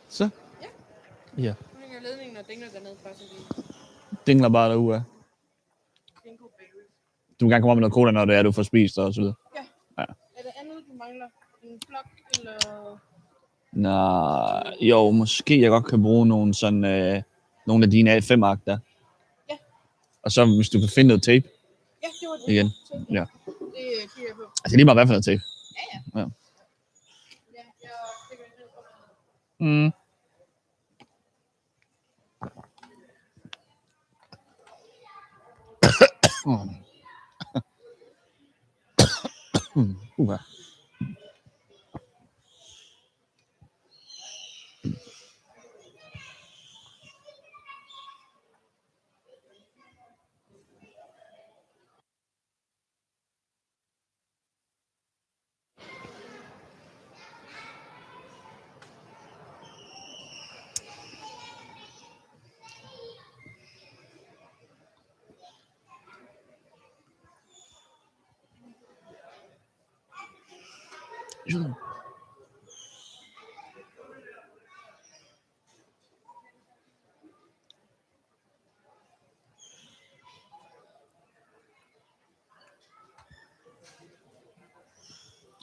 Så? Ja. Ja. Nu hænger ledningen og dingler dernede, bare så de... Dingler bare derude. Det er en god baby. Du må gerne komme op med noget cola, når det er, du får spist og så videre. Ja. Ja. Er der andet, du mangler? En flok eller... Nå, jo, måske jeg godt kan bruge nogle sådan, nogle af dine A5-akter. Ja. Og så hvis du kan finde noget tape. Ja, det var det. Igen. Tape, Ja. Det kigger jeg på. Altså lige meget hvad for noget tape. Ja. Ja. Ja, jeg stikker det ned. Mm. Ja.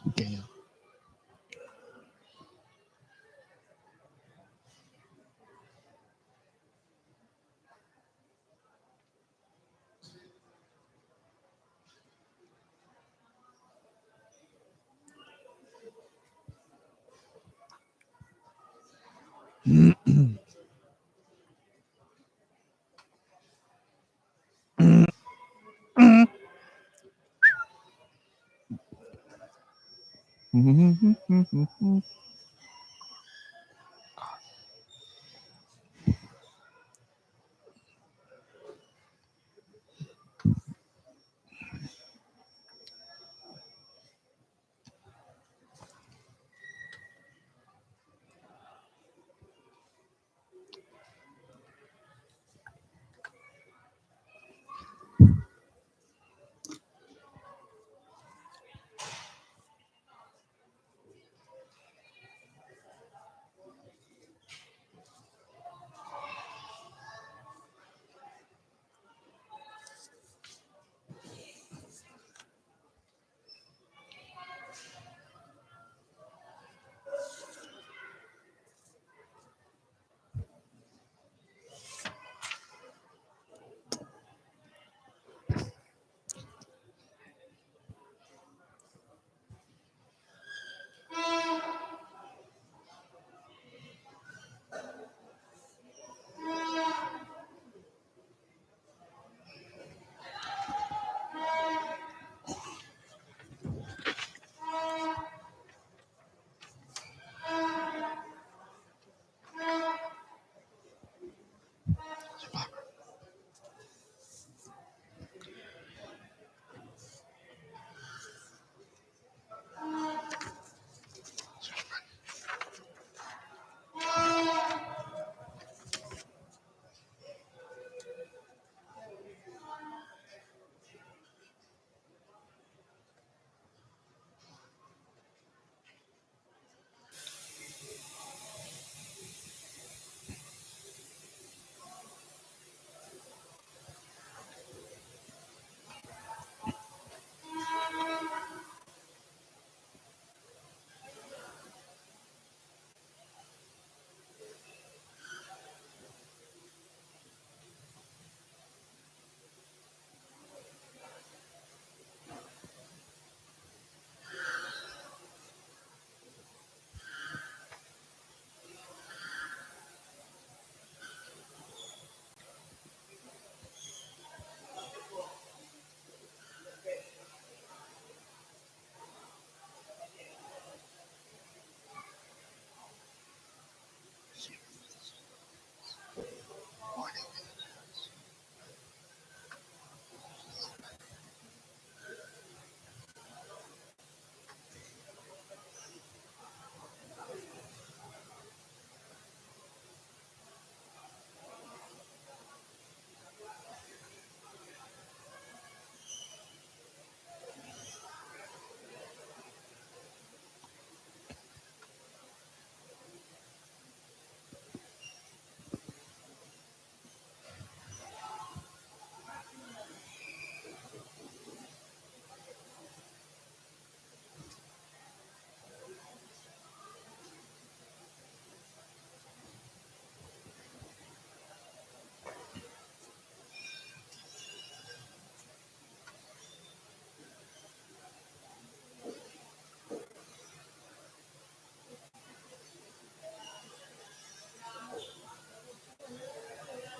Okay, ja.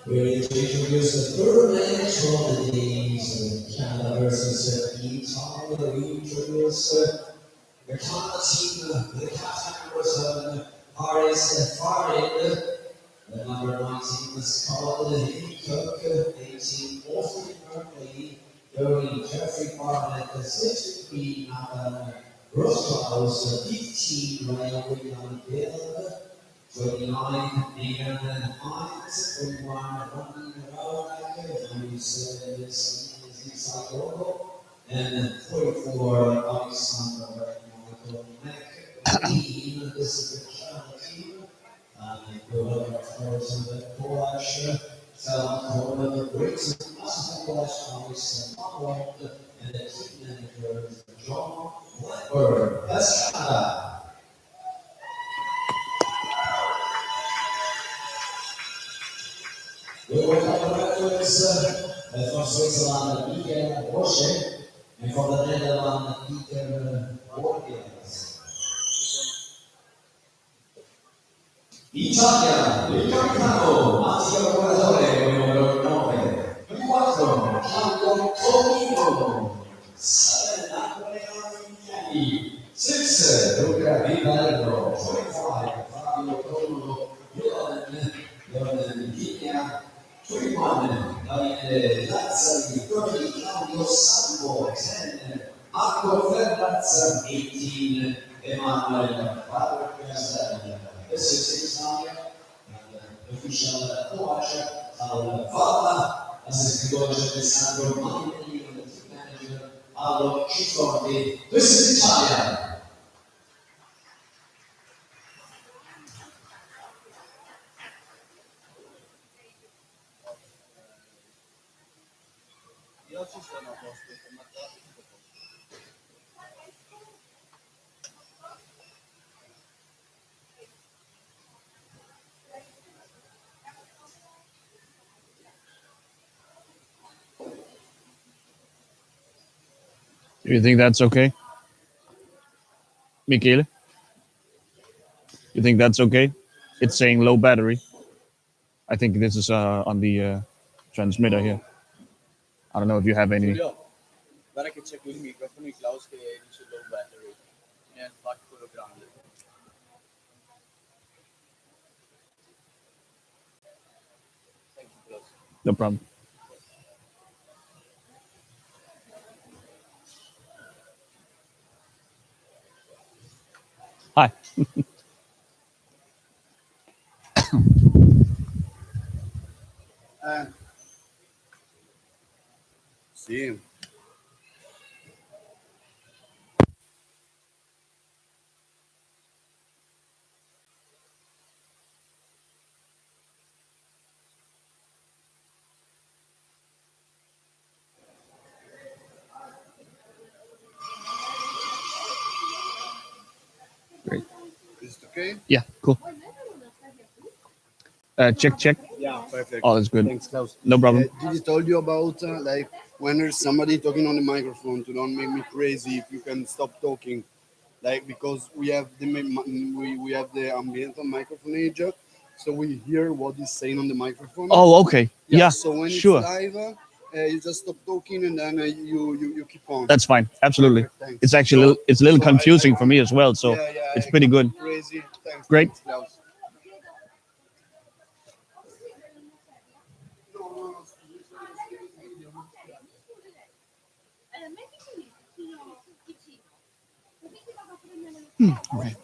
We introduce the third match of the days, Canada versus Italy. We introduce the Canada team, the captain number 7, Paris Farid. The number 19 is called Cook, 18 Austin Berkeley, 30 Jeffrey Barnett, 63 Nathan Roscoe's, 15 Ryan William Gill, 29 Nathan Hines, 31 Ronnie Rowlack, 27 Inside Logo, and 44 Alexander Michael McLean. This is the Canada team. Powerchair, corner, Briggs, and the team manager John Blackburn. That's Canada. We will have the records from Switzerland, Miguel Roche, and from the Netherlands, Peter Borges. Italia, il capitano, Matteo Guardore, numero 9, 4, Gianco Tomino, 7, Napoleone Mignani, 6, Luca Vivaldo, 25, Fabio Toro, 11, Vigna, 21, Daniele Lazzari, 30, Claudio Salvo, 10, Marco Ferraz, 18, Emanuel Castelli. This is Italia, official Powerchair, Valla, assistente Alessandro Magnani, and the team manager Paolo Cifordi. This is Italia. Io ci sono a posto, Do you think that's okay? Michele? You think that's okay? It's saying low battery. I think this is on the transmitter here. I don't know if you have any. Guarda che c'è qui il microfono di Klaus che dice low battery. Infatti quello grande. Thank you, Klaus. No problem. Hi. Sì. Great. Is it okay? Yeah, cool. Check. Yeah, perfect. All is good. Thanks, Klaus. No problem. Did he told you about like when there's somebody talking on the microphone to don't make me crazy? If you can stop talking, like because we have we have the ambient microphone age, so we hear what he's saying on the microphone. Oh, okay. Yeah, So when sure. it's live, you just stop talking and then you keep on. That's fine. Absolutely. Perfect, thanks. It's actually it's a little confusing for me as well, so yeah, it's pretty good. Crazy. Thanks. Great. Thanks, Klaus. Okay.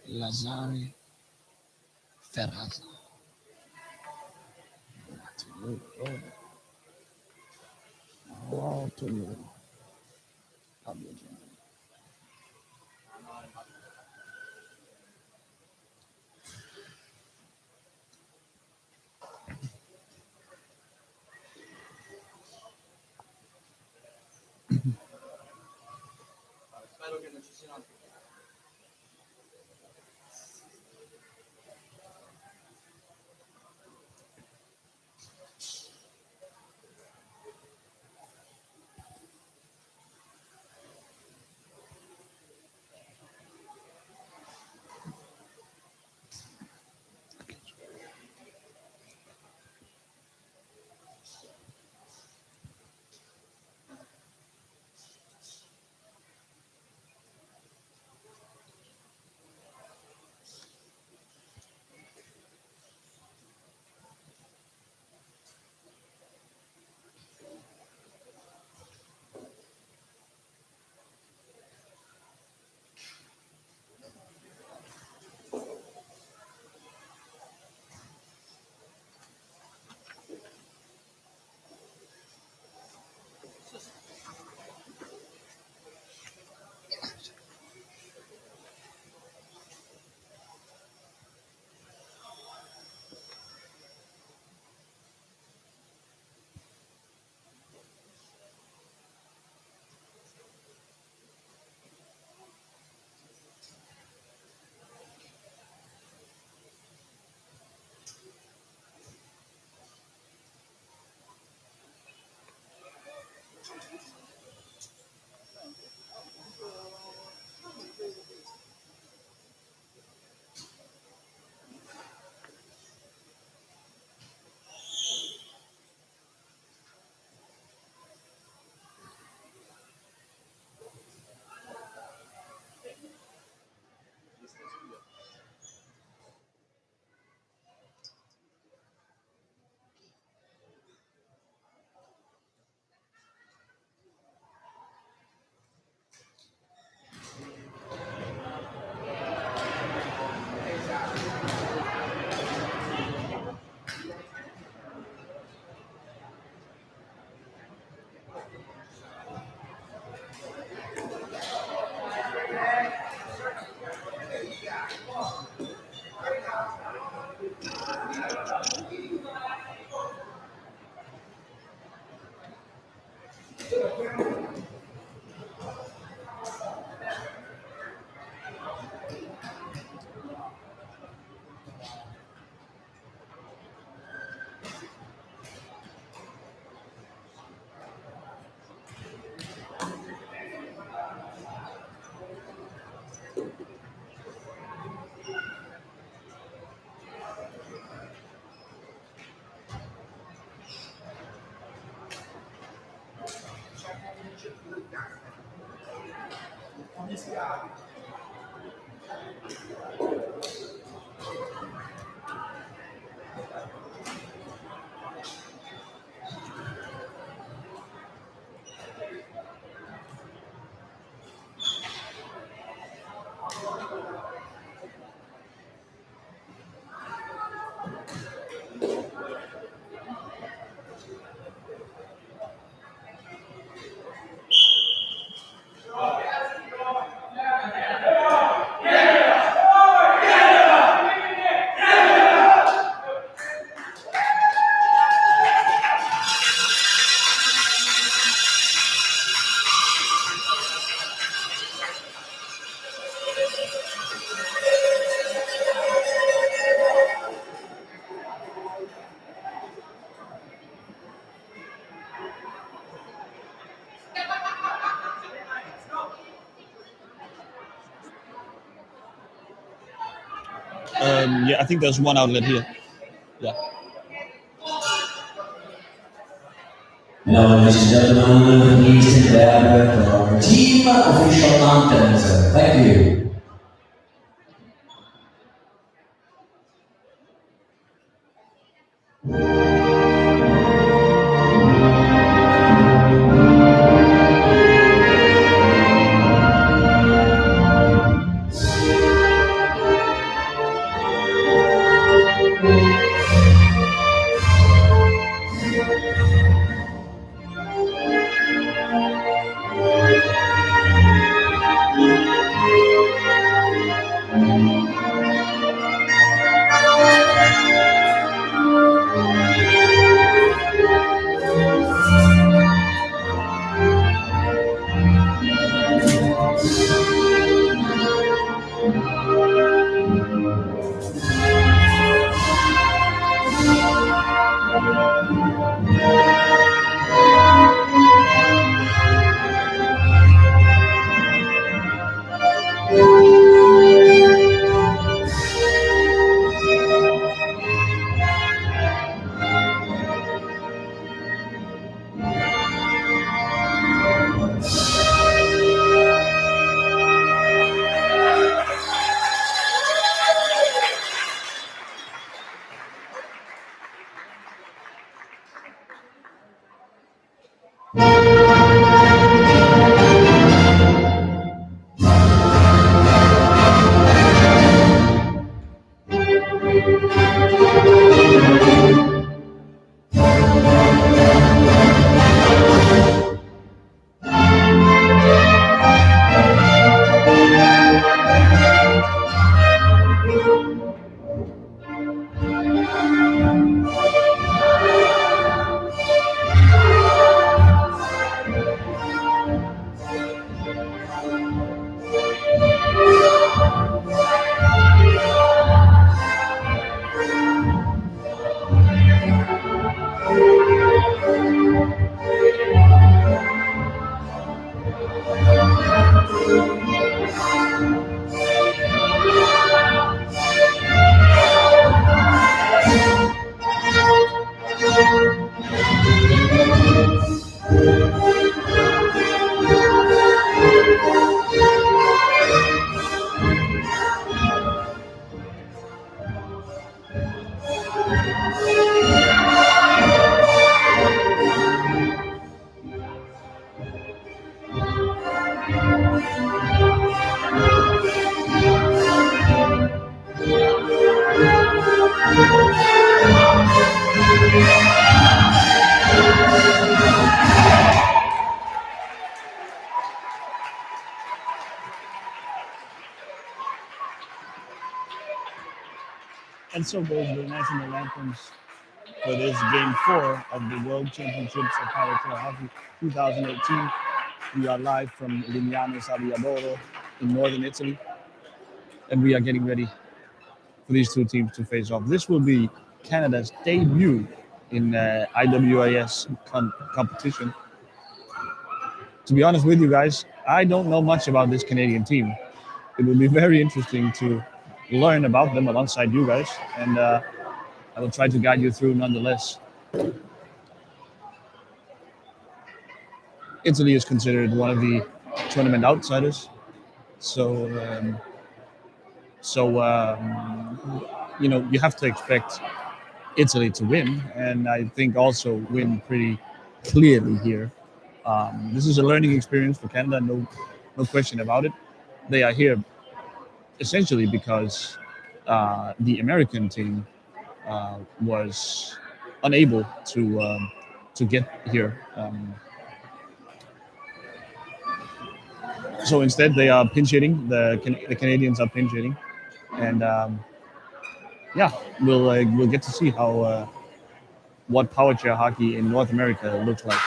Lazari Ferraz. spero che non ci siano altri. Yeah, I think there's one outlet here. Yeah. Now, ladies and gentlemen, please take that for our team official anthems. Thank you. And so goes the national anthems for this Game 4 of the World Championships of Powerchair Hockey 2018. We are live from Lignano Saviadoro in northern Italy, and we are getting ready for these two teams to face off. This will be Canada's debut in IWAS competition. To be honest with you guys, I don't know much about this Canadian team. It will be very interesting to learn about them alongside you guys, and I will try to guide you through nonetheless. Italy is considered one of the tournament outsiders, so you have to expect Italy to win, and I think also win pretty clearly here. This is a learning experience for Canada, no question about it. They are here essentially because the American team was unable to get here. So instead, they are pinch hitting. The Canadians are pinch hitting, and yeah, we'll get to see how what power chair hockey in North America looks like.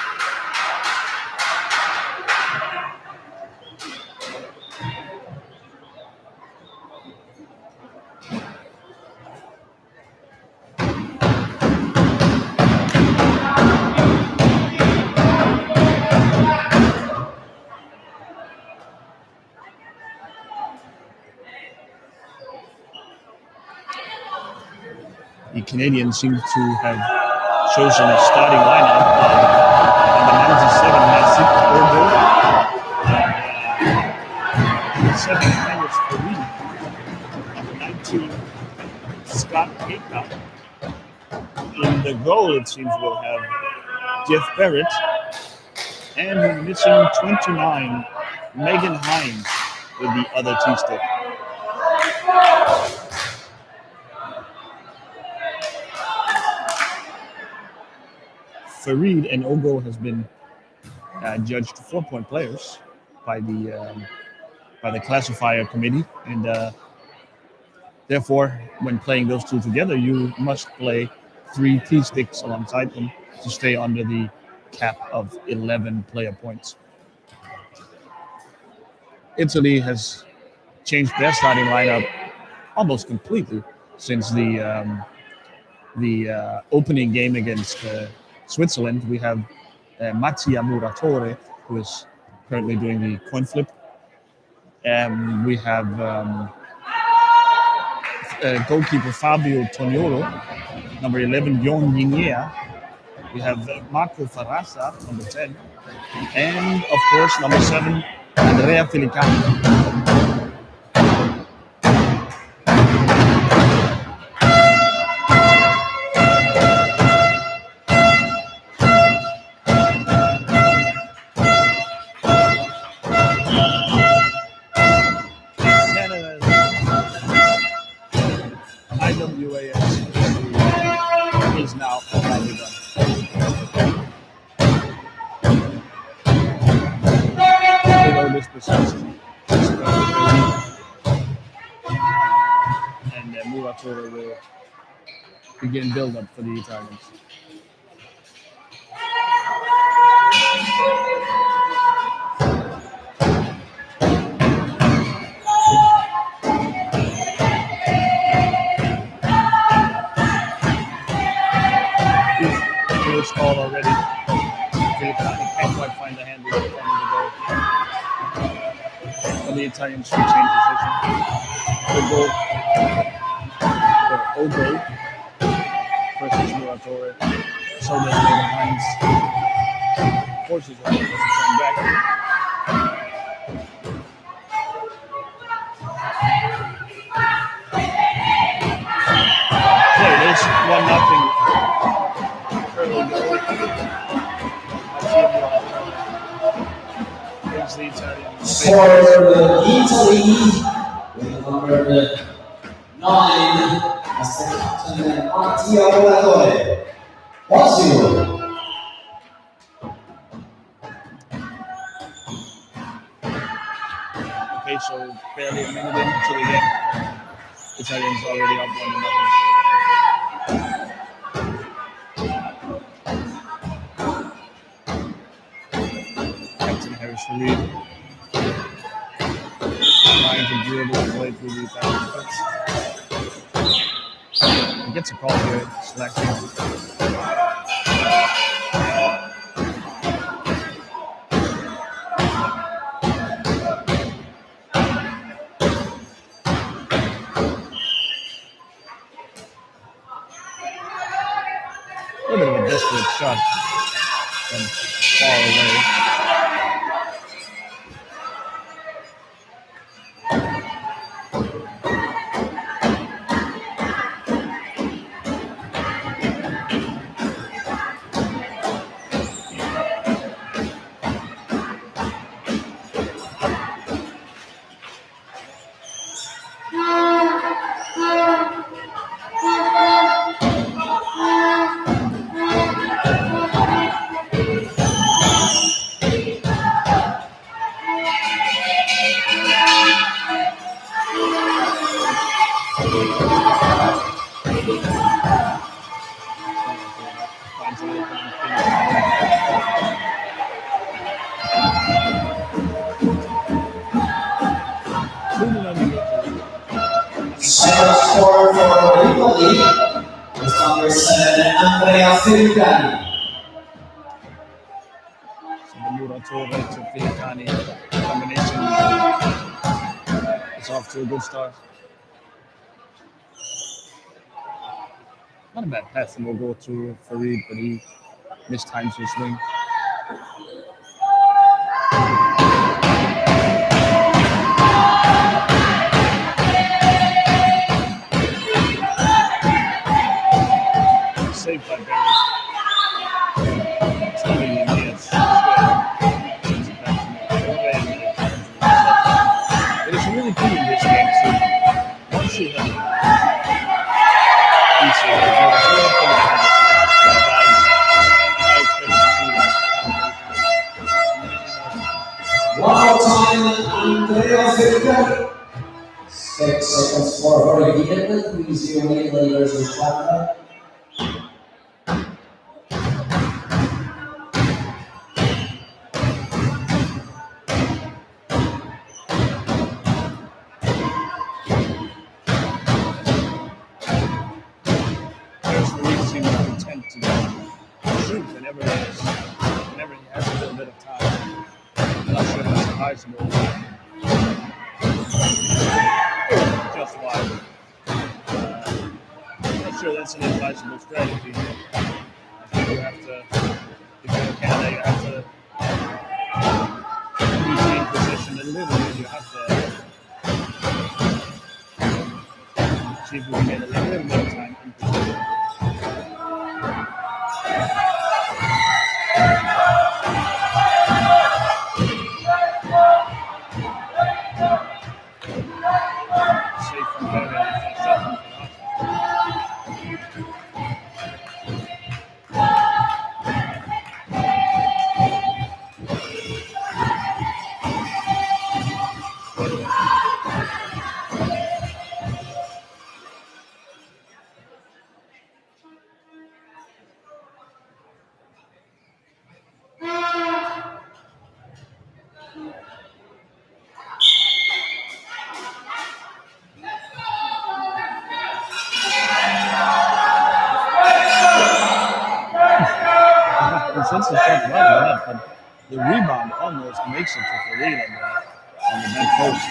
The Canadians seem to have chosen a starting lineup number 97, Massic Orgo, 7 Irish Fareed, number 19, Scott Keita. In the goal, it seems we'll have Jeff Barrett, and we're missing 29, Megan Hines with the other T-stick. Fareed and Ogo has been judged 4-point players by the classifier committee, and therefore, when playing those two together, you must play 3 T-sticks alongside them to stay under the cap of 11 player points. Italy has changed their starting lineup almost completely since the opening game against Switzerland. We have Mattia Muratore, who is currently doing the coin flip. We have goalkeeper Fabio Toniolo, number 11, Yon Yinea. We have Marco Farasa, number 10. And, of course, number 7, Andrea Filicani. Is now already done. Below this possessed, and Muratore will begin build-up for the Italians. It's all already. Filicani can't quite find the handle in front of the goal. And the Italians should change position. The goal for Ogo versus Muratore. So does Megan Hines. Forces Ogo to turn back. Okay, there's 1-0. Brings the the Italian For Italy, with number 9 as the captain, Mattia Volatore. 1-0. Okay, so barely a minute into the game. Italians already up 1-0. Captain Harris Farid trying to dribble his way through the Italian defense. He gets a call here, selection. A little bit of a desperate shot from far away. Finds an opening, Second score for Italy is number 7, Andrea Filipani. So the Muratore to Filicani combination is off to a good start. Not a bad pass, and we'll go to Farid, but he mistimes his swing. Saved by Barrett. It's not even yes. It is really key in this game too. Once you have One more time, Andrea Filipani. 6 seconds for Italy, 3-0 Italy versus Canada. Shoot whenever he has a little bit of time. I'm not sure if that's advisable. Just wide. I'm not sure that's an advisable strategy. I think you have to, if you're in Canada, you have to retain position a little bit. You have to see if we can get a little bit of time in position. Safe from Canada. Since the shot right on that, but the rebound almost makes it to Farid on the back post.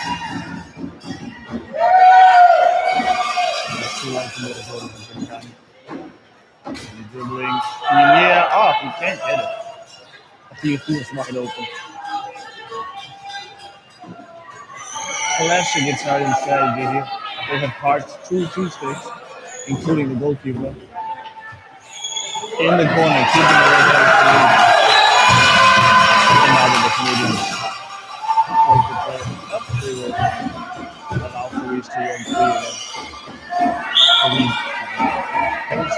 That's too light to let it go from Filicani. And dribbling. Yeah, he can't get it. I think he was wide open. Classic Italian strategy here. They have parked two sticks, including the goalkeeper, in the corner, keeping away from the Canadians. Allow Felice to roam free again. Felice. Felice.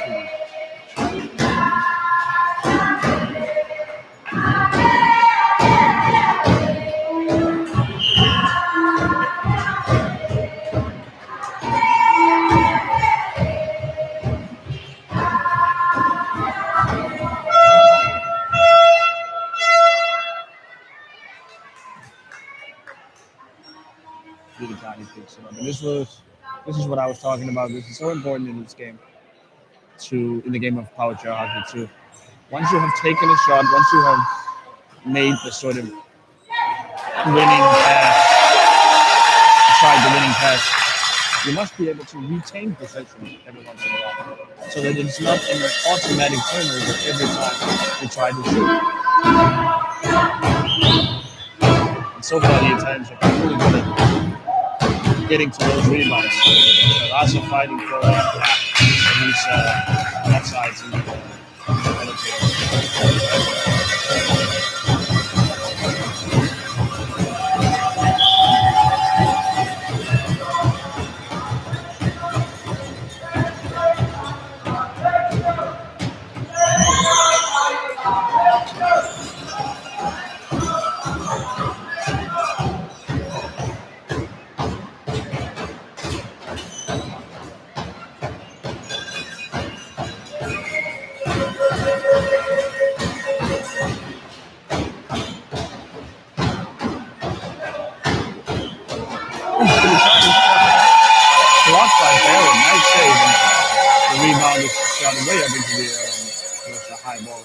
Giuliani picks it up. And this is what I was talking about. This is so important in this game in the game of power chair hockey too. Once you have taken a shot, once you have made the sort of winning pass, tried the winning pass, you must be able to retain possession every once in a while, so that it's not an automatic turnover every time you try to shoot. And so far, the Italians have been really good at getting to those rebounds. They're also fighting for these offsides in the penalty. Blocked by Barron, nice save, and the rebound is shot way up into the air, and it's a high ball.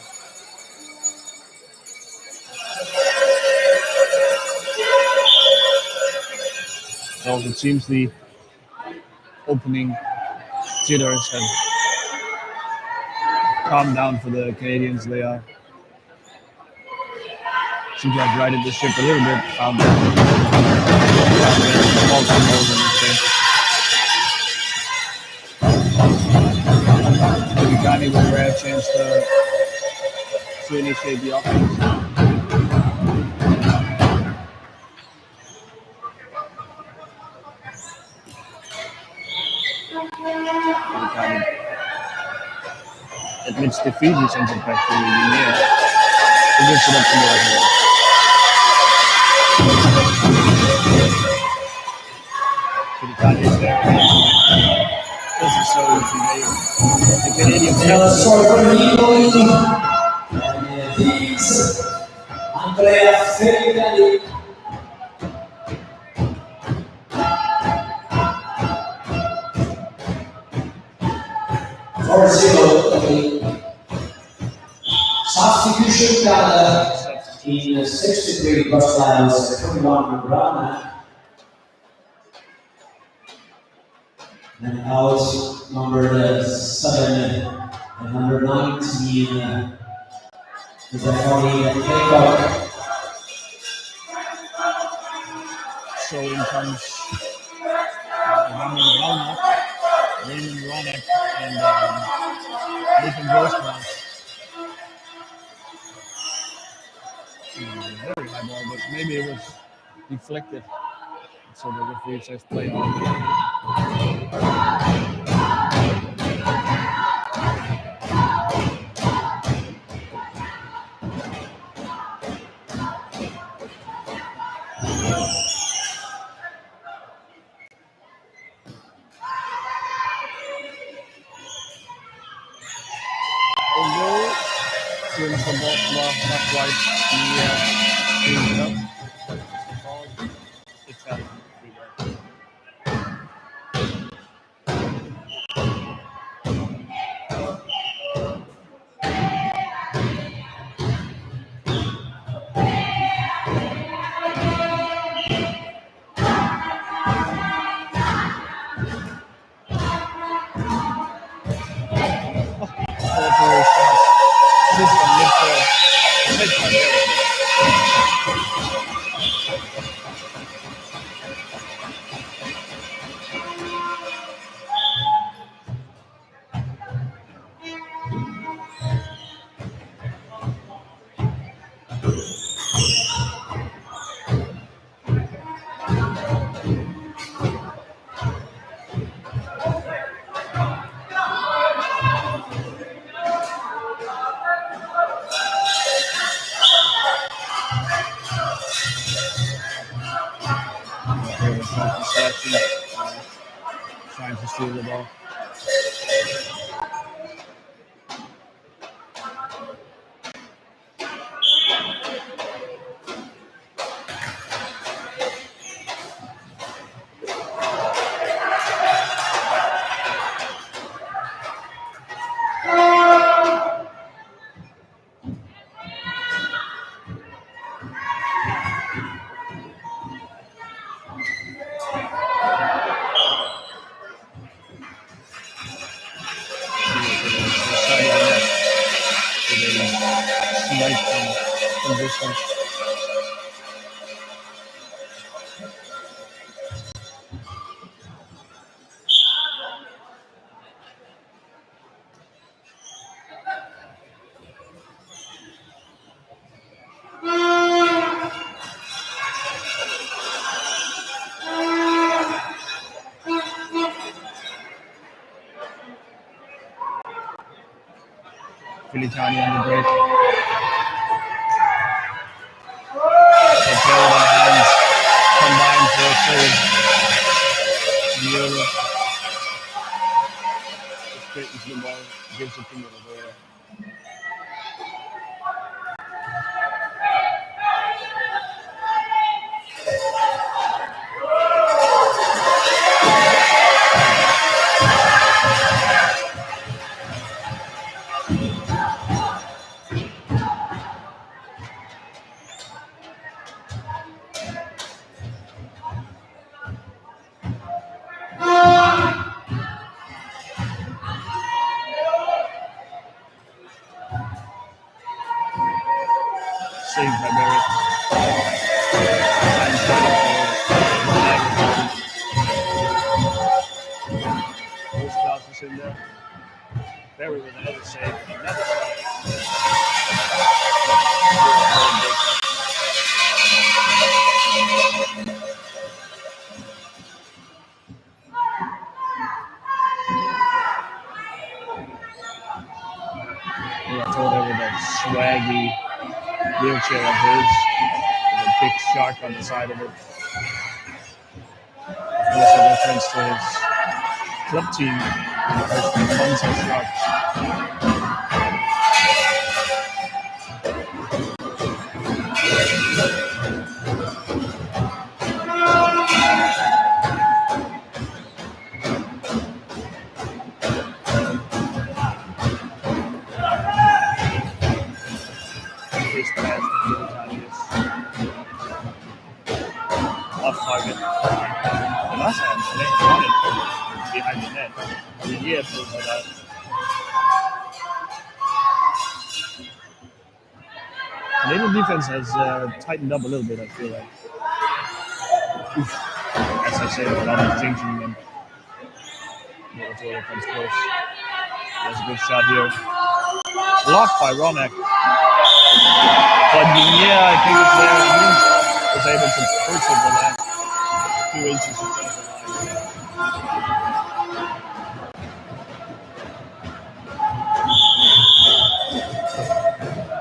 So it seems the opening jitters have calmed down for the Canadians. They are seem to have righted the ship a little bit. Small turnovers in this game. Giuliani with a rare chance to initiate the offense. Giuliani admits defeat, he sends it back to Linier. He gives it up to Miller. Giuliani is there. This is so easy. The Canadians Andrea Ferrari. For 0. Substitution Canada in 63 first lines, 21 Brana. And out number 7 and number 19 is the 40 takeout. So in comes Raymond Ronak, and Nathan Grossman. Very high ball, but maybe it was deflected. So the referee says play on. Although swings the ball not quite cleaned up. It's happening. Monkey selection, trying to steal the ball. From distance. Filitani on the break. Control on hands. Combined for a save. Viola straightens the ball. Gives it to Miller. Saved by Barrett. And starting for Post crosses in there. Barry with another save. Another shot. Yeah, I told her with that swaggy wheelchair of his, with a big shark on the side of it. Of course, a reference to his club team, the Monza Sharks. His pass to Filitani is off target. The last time, they won it behind the net. The year proves it out. Canadian defense has tightened up a little bit, I feel like. Oof. As I say, a lot of changing them. Motola comes close. There's a good shot here. Blocked by Ronak. But yeah, I think it's there. He was able to push it the last 2 inches in front of the line.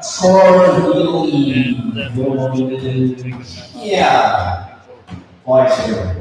Score And then Will forces Italy to take it back. yeah. 5-0.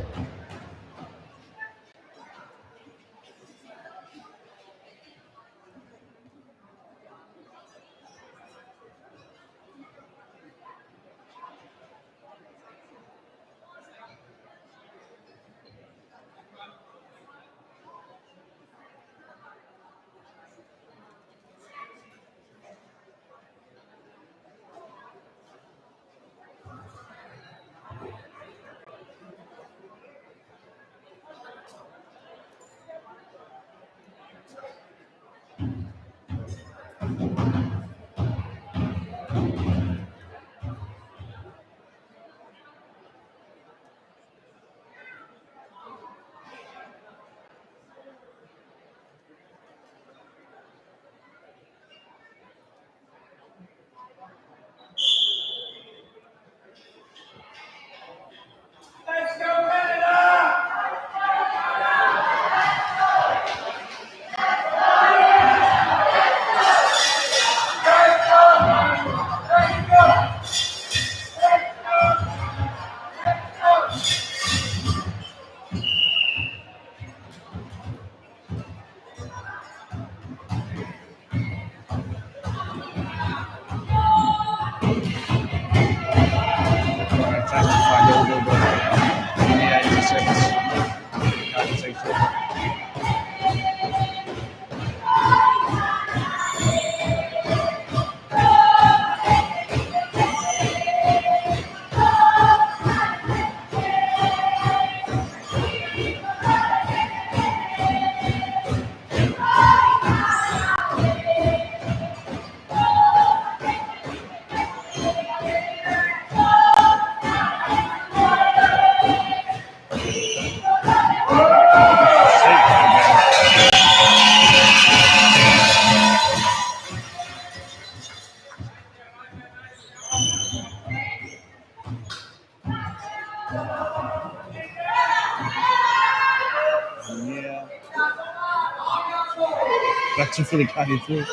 Back to Filicati through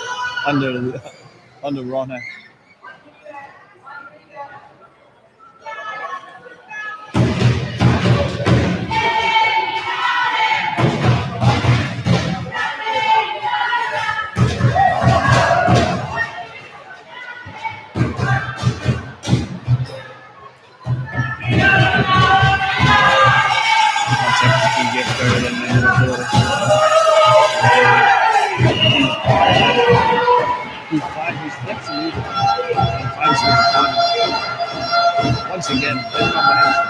under Rona. Get third and then he gets the lead and finds the once again, good combination.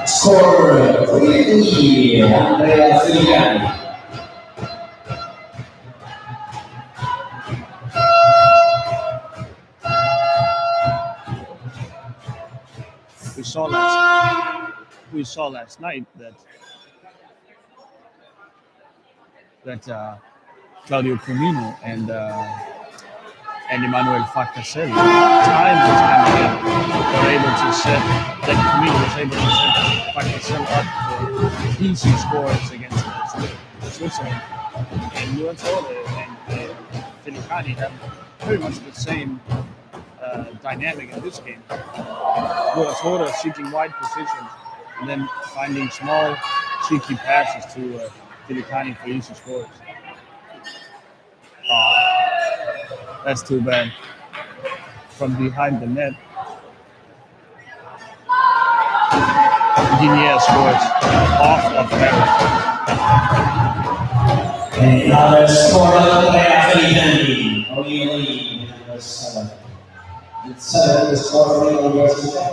Score 3 Andrea Filigani. We saw last night that Claudio Comino and Emmanuel Factacelli time and time again were able to set that Comino was able to set Factacelli up for easy scores against Switzerland. And Nuatore and Filicani have pretty much the same dynamic in this game. Nuatore seeking wide positions and then finding small, cheeky passes to Filicani for easy scores. That's too bad. From behind the net, Guinea scores off of Paris. And another score Andrea Filigani. Only lead number 7. It's 7 the score for the University of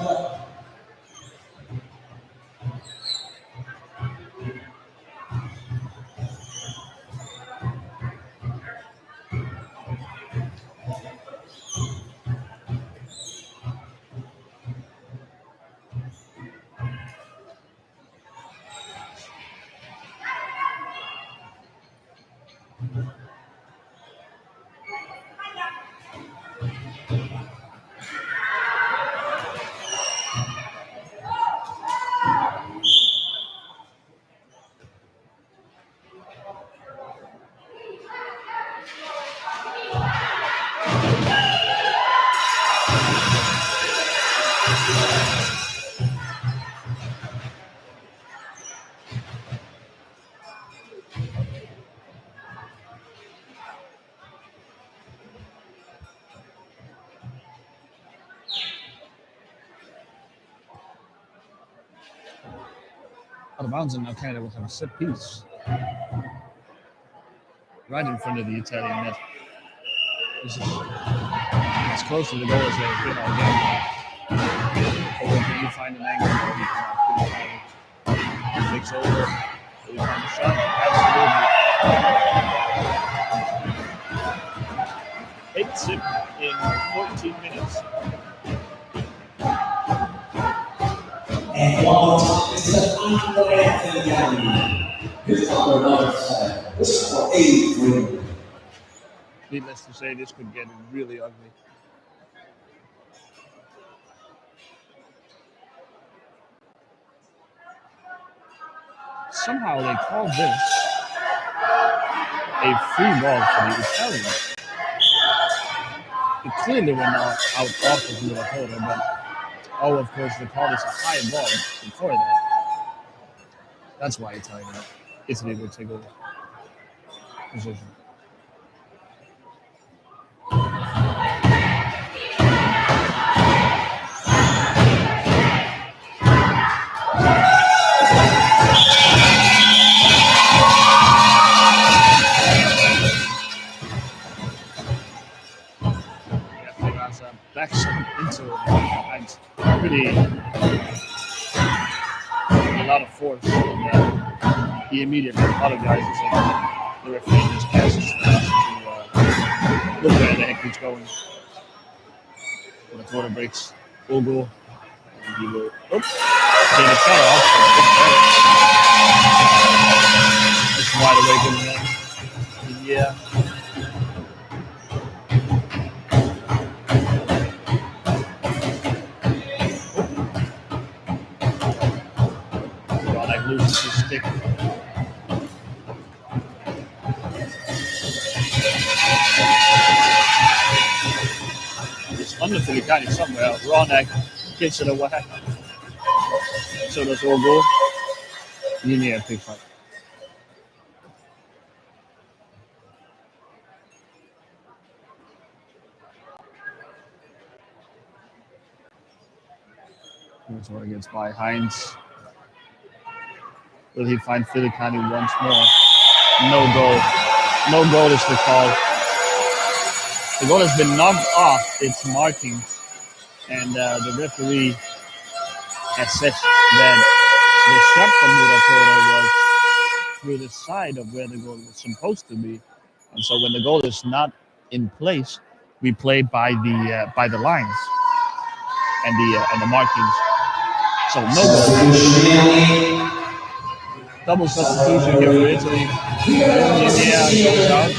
Out of bounds, and now Canada will have a set piece right in front of the Italian net. This is as close to the goal as they've been all game. Or can you find an angle where he cannot takes over? Will you find a shot? Absolutely. 8-zip in 14 minutes. And one more time, it's Andrea Filigani. His number 7. This is for 8-3. Needless to say, this could get really ugly. Somehow they called this a free ball for the Italians. It clearly went out off of Nuatore, but of course, the call is a high ball before that. That's why Italy will take over position. Backs into it behind pretty a lot of force. And he immediately apologizes and the referee just passes to look where the heck he's going. When the corner breaks, Ogo, and he will take a shot off. It's wide awake in there. Yeah. Loses his stick. under Filicani somewhere. Ronak gets it away. So does Ogo. Linear pick fight. Here's where it gets by Heinz. Will he find Filicani once more? No goal. No goal is the call. The goal has been knocked off its markings, and the referee has said that the shot from Muratora was through the side of where the goal was supposed to be, and so when the goal is not in place, we play by the lines and the markings. So no goal. Double substitution here for Italy. India goes out,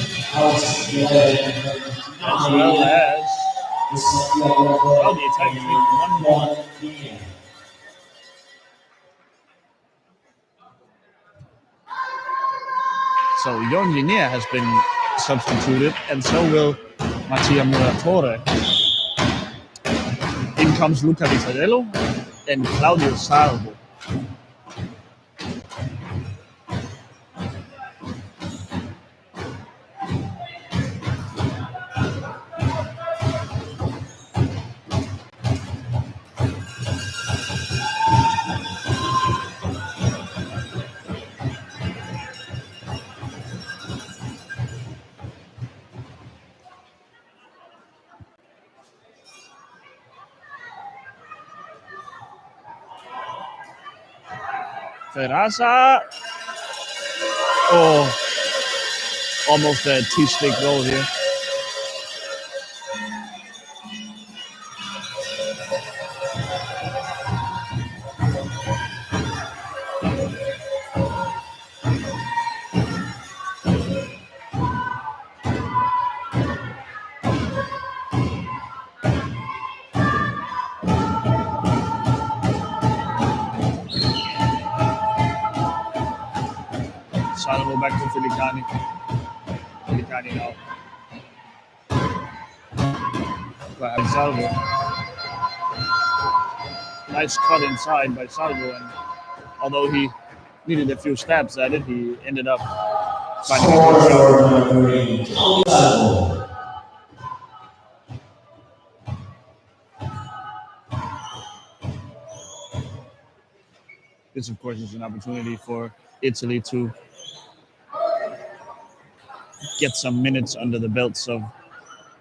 as well as the attack team. 1-1. So Jon Linnea has been substituted, and so will Mattia Muratore. In comes Luca Vitarello and Claudio Salvo. Ferraza. Oh, almost a two-stick goal here. Salvo back to Filicani. Filicani now. By Salvo. Nice cut inside by Salvo, and although he needed a few stabs at it, he ended up finding a good shot. This, of course, is an opportunity for Italy to get some minutes under the belts of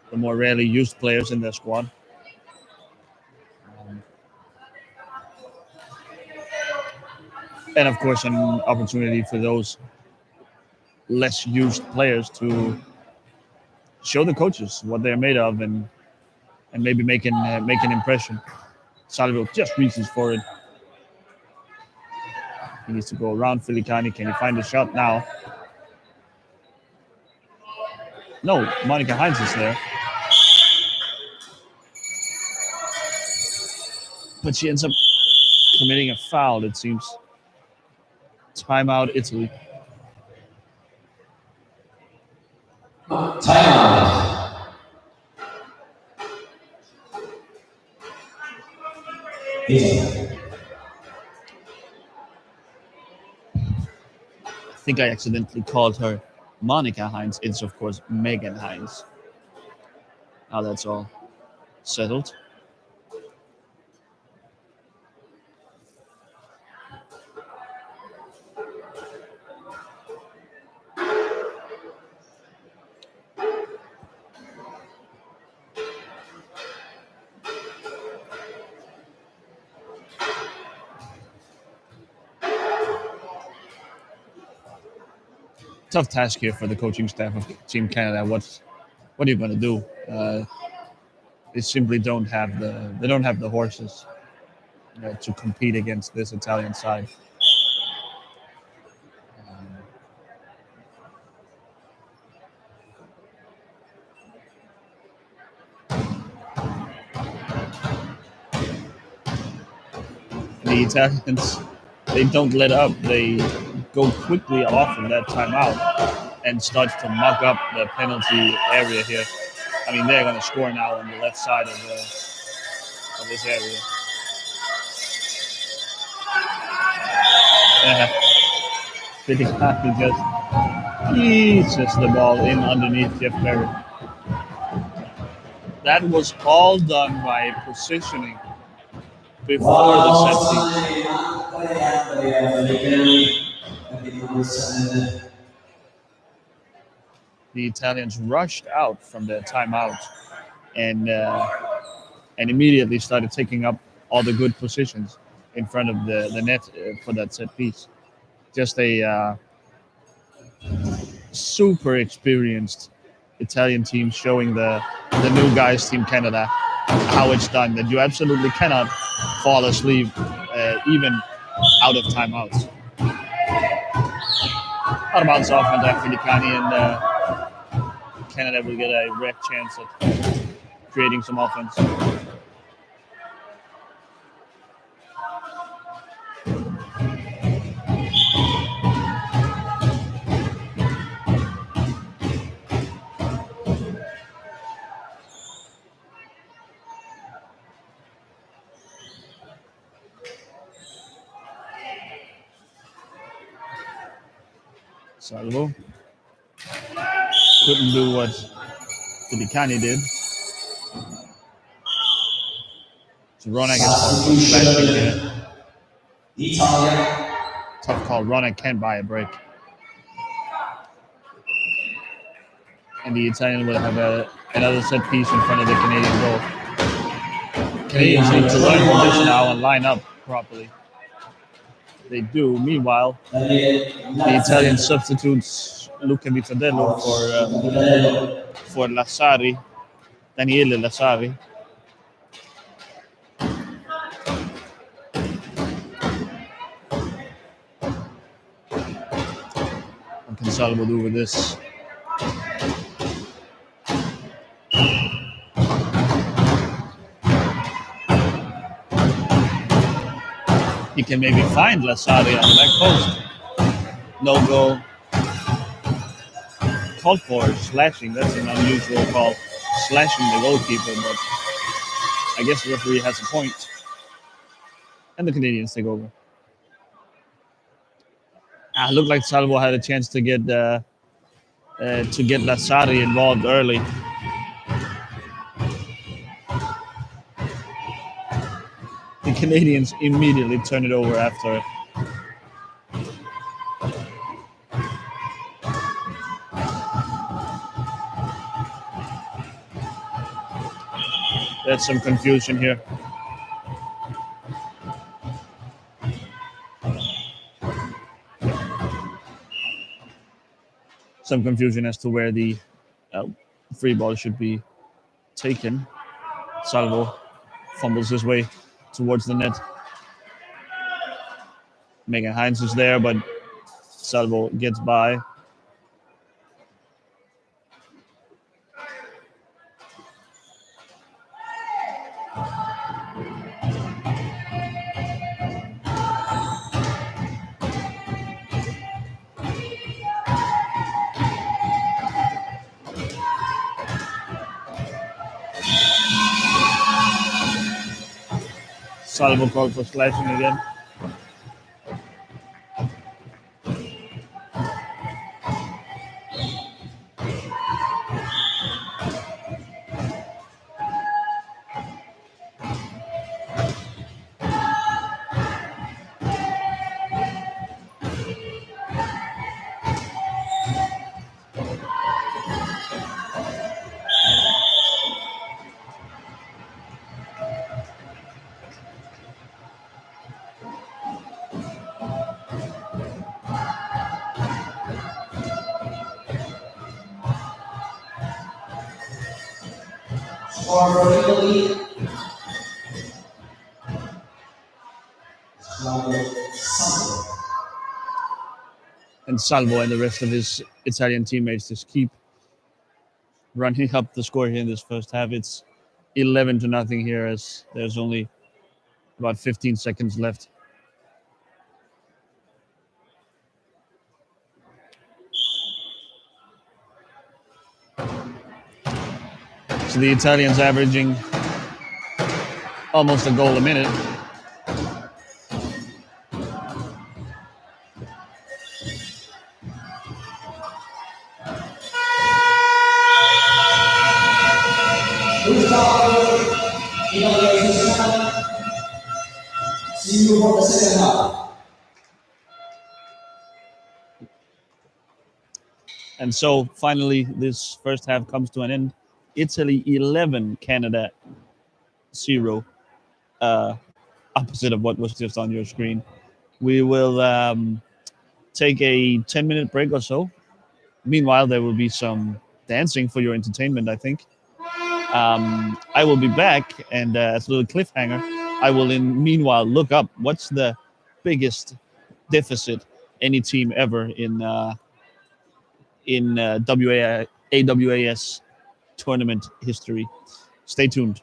the more rarely used players in their squad. And, of course, an opportunity for those less used players to show the coaches what they're made of and maybe make an impression. Salvo just reaches for it. He needs to go around Filicani. Can he find a shot now? No, Monica Heinz is there. But she ends up committing a foul, it seems. Timeout, Italy. Timeout. I think I accidentally called her Monica Heinz. It's, of course, Megan Heinz. Now that's all settled. Tough task here for the coaching staff of Team Canada. What are you going to do? They simply don't have the horses to compete against this Italian side. The Italians, they don't let up. They go quickly off of that timeout and start to muck up the penalty area here. I mean, they're going to score now on the left side of this area. Fittipaldi just eases the ball in underneath Jeff Berry. That was all done by positioning before the set piece. The Italians rushed out from their timeout and immediately started taking up all the good positions in front of the net for that set piece. Just a super experienced Italian team showing the new guys, Team Canada, how it's done. That you absolutely cannot fall asleep even out of timeouts. Out of bounds offense after Filicani, and Canada will get a rare chance at creating some offense. Salvo couldn't do what Filicani did. So Ronak is called for slashing here. Tough call. Ronak can't buy a break. And the Italian will have another set piece in front of the Canadian goal. Canadians need to learn from this now and line up properly. They do. Meanwhile, the Italian substitutes Luca Vitadello for Lassari, Daniele Lassari. What can Salvo do with this? He can maybe find Lassari on the back post. No goal. Called for slashing. That's an unusual call. Slashing the goalkeeper, but I guess the referee has a point. And the Canadians take over. Looked like Salvo had a chance to get Lassari involved early. The Canadians immediately turn it over after. There's some confusion here. Some confusion as to where the free ball should be taken. Salvo fumbles his way towards the net. Megan Hines is there, but Salvo gets by. Salvo called for slashing again. And Salvo and the rest of his Italian teammates just keep running up the score here in this first half. It's 11-0 here as there's only about 15 seconds left. So the Italians averaging almost a goal a minute. See you for the second half. And so finally, this first half comes to an end. Italy 11, Canada 0. Uh, Opposite of what was just on your screen. We will take a 10-minute break or so. Meanwhile, there will be some dancing for your entertainment, I think. I will be back, and as a little cliffhanger, I will, meanwhile, look up what's the biggest deficit any team ever in AWAS tournament history. Stay tuned.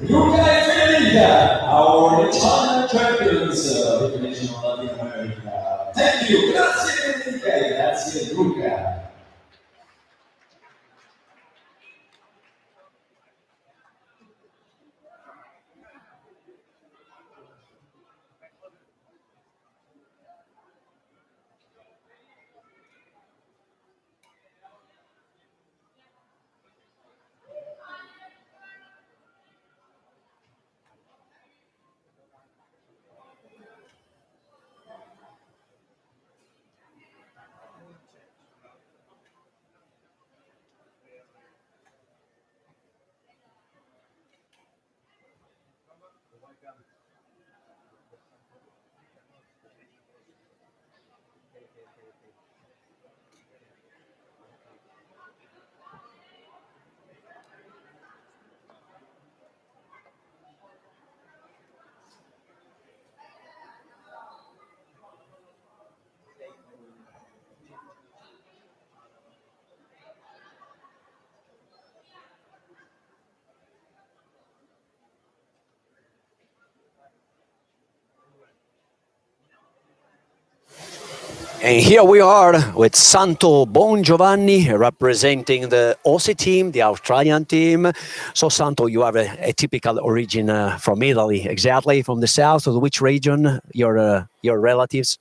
Federica, our Italian champions of International Latin America. Thank you. Grazie Federica. Grazie Luca. And here we are with Santo Bongiovanni representing the Aussie team, the Australian team. So, Santo, you have a typical origin from Italy, exactly from the south. Of which region? Your relatives?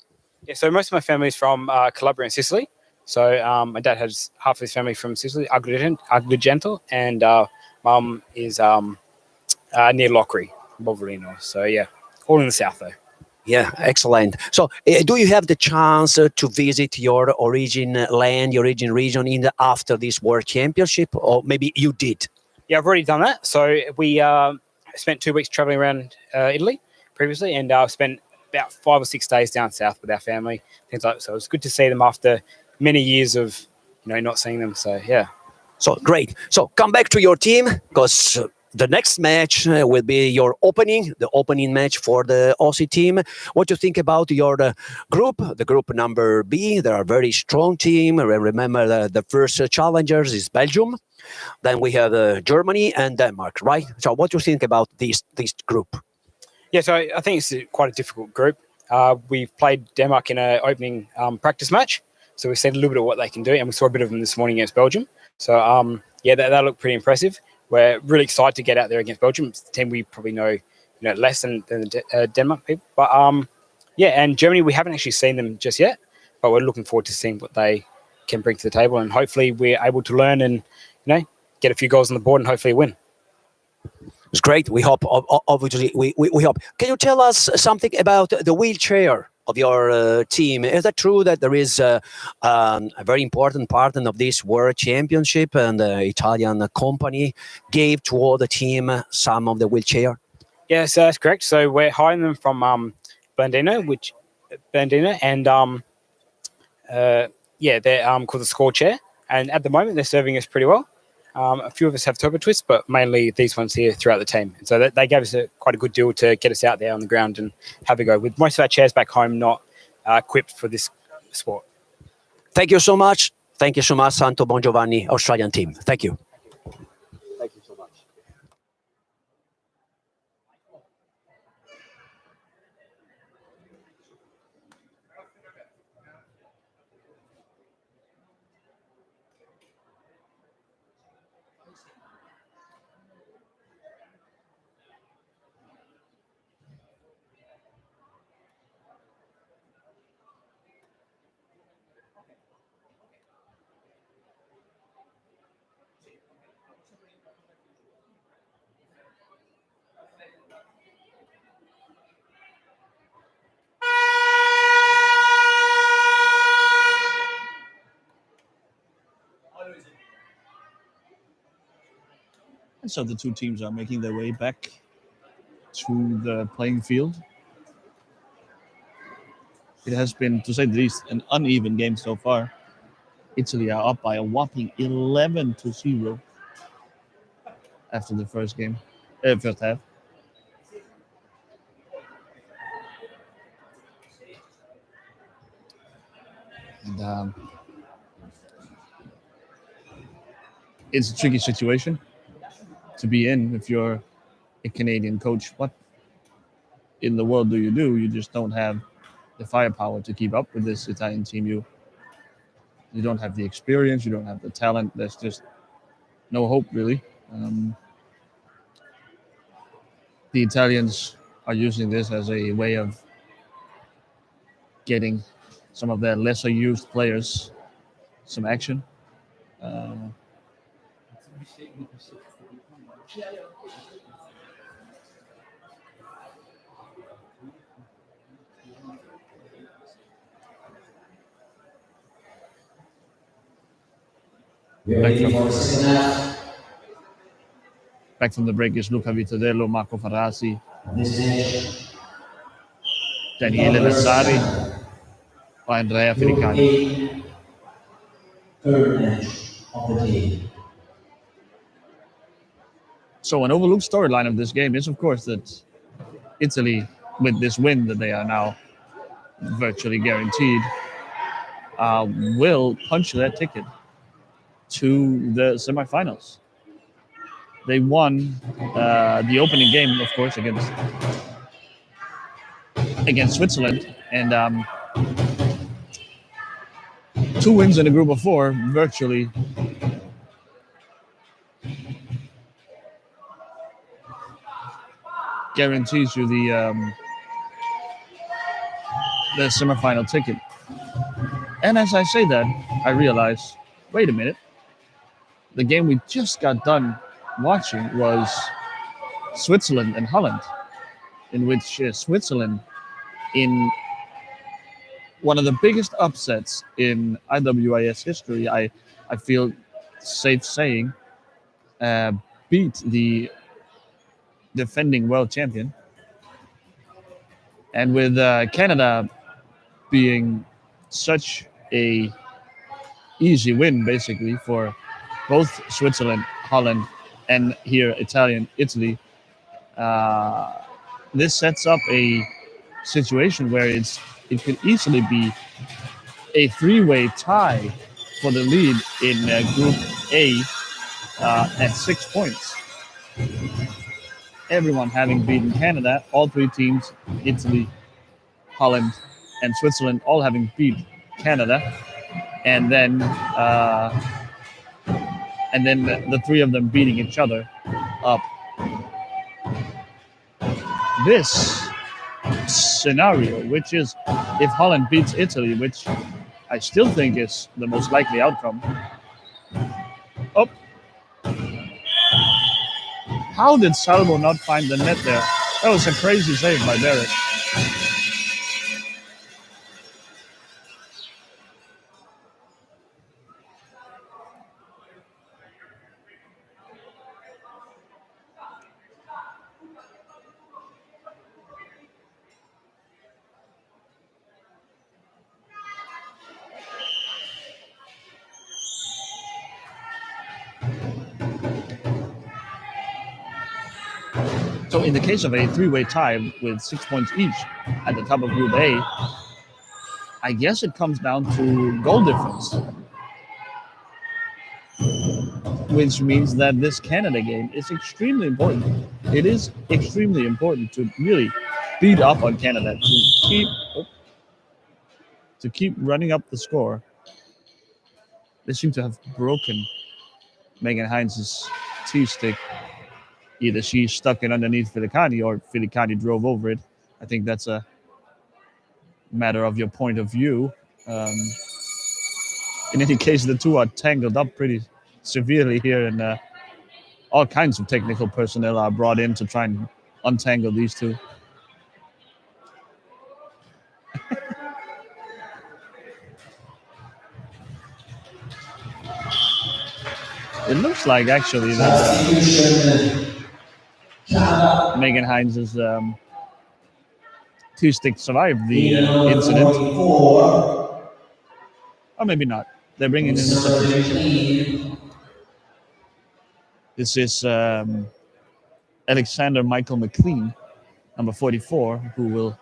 Yeah, so most of my family is from Calabria and Sicily. So my dad has half of his family from Sicily, Agrigento, and mum is near Lockery, Bovolino. So yeah, all in the south though. Yeah, excellent. So, do you have the chance to visit your origin land, your origin region after this World Championship, or maybe you did? Yeah, I've already done that. So we spent 2 weeks traveling around Italy previously, and spent about 5 or 6 days down south with our family, things like that. So it was good to see them after many years of not seeing them. So yeah. So great. So come back to your team because the next match will be the opening match for the Aussie team. What do you think about your group, the group number B? They are a very strong team. Remember the first challengers is Belgium. Then we have Germany and Denmark, right? So what do you think about this group? Yeah, so I think it's quite a difficult group. We've played Denmark in an opening practice match, so we've seen a little bit of what they can do, and we saw a bit of them this morning against Belgium. So yeah, that looked pretty impressive. We're really excited to get out there against Belgium. It's the team we probably know less than the Denmark people. But yeah, and Germany, we haven't actually seen them just yet, but we're looking forward to seeing what they can bring to the table, and hopefully we're able to learn and get a few goals on the board and hopefully win. It's great. We hope, obviously, we hope. Can you tell us something about the wheelchair of your team? Is that true that there is a very important part of this World Championship and the Italian company gave to all the team some of the wheelchair? Yes, that's correct. So we're hiring them from Bandino, and yeah, they're called the Score Chair, and at the moment they're serving us pretty well. A few of us have turbo twists, but mainly these ones here throughout the team. And so they gave us quite a good deal to get us out there on the ground and have a go. With most of our chairs back home not equipped for this sport. Thank you so much. Thank you so much, Santo Bongiovanni, Australian team. Thank you. Thank you so much. And so the two teams are making their way back to the playing field. It has been, to say the least, an uneven game so far. Italy are up by a whopping 11-0 after the first half. And it's a tricky situation to be in if you're a Canadian coach, what in the world do? You just don't have the firepower to keep up with this Italian team. You don't have the experience, you don't have the talent. There's just no hope, really. The Italians are using this as a way of getting some of their lesser used players some action. We're ready for the second half Back from the break is Luca Vitadello, Marco Farasi, of this match. Daniele Lazzari, or Andrea Group Filicani. A, third match of the day. So an overlooked storyline of this game is, of course, that Italy, with this win that they are now virtually guaranteed, will punch their ticket to the semifinals. They won the opening game, of course, against Switzerland, and 2 wins in a group of 4 virtually guarantees you the semifinal ticket. And as I say that, I realize, wait a minute, the game we just got done watching was Switzerland and Holland, in which Switzerland, in one of the biggest upsets in IWIS history, I feel safe saying, beat the defending world champion. And with Canada being such a easy win, basically, for both Switzerland, Holland, and here Italy, this sets up a situation where it could easily be a 3-way tie for the lead in Group A at 6 points. Everyone having beaten Canada, all 3 teams, Italy, Holland, and Switzerland, all having beat Canada, and then the 3 of them beating each other up. This scenario, which is if Holland beats Italy, which I still think is the most likely outcome. Oh, how did Salvo not find the net there? That was a crazy save by Derek. So in the case of a 3-way tie with 6 points each at the top of Group A, I guess it comes down to goal difference, which means that this Canada game is extremely important. It is extremely important to really beat up on Canada, to keep running up the score. They seem to have broken Megan Hines' T-stick. Either she stuck it underneath Filicani or Filicani drove over it. I think that's a matter of your point of view. In any case, the 2 are tangled up pretty severely here, and all kinds of technical personnel are brought in to try and untangle these 2. It looks like actually that Megan Hines' T-stick survived the incident. Or maybe not. They're bringing in the substitution. This is Alexander Michael McLean, number 44, who will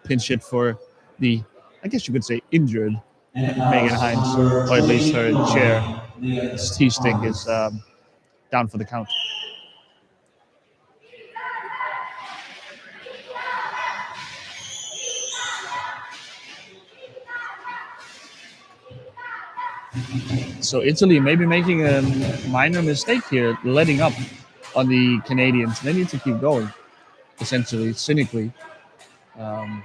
pinch hit for the, I guess you could say, injured Megan Hines, or at least her chair. This T-stick is down for the count. So Italy maybe making a minor mistake here, letting up on the Canadians. They need to keep going, essentially, cynically. Um,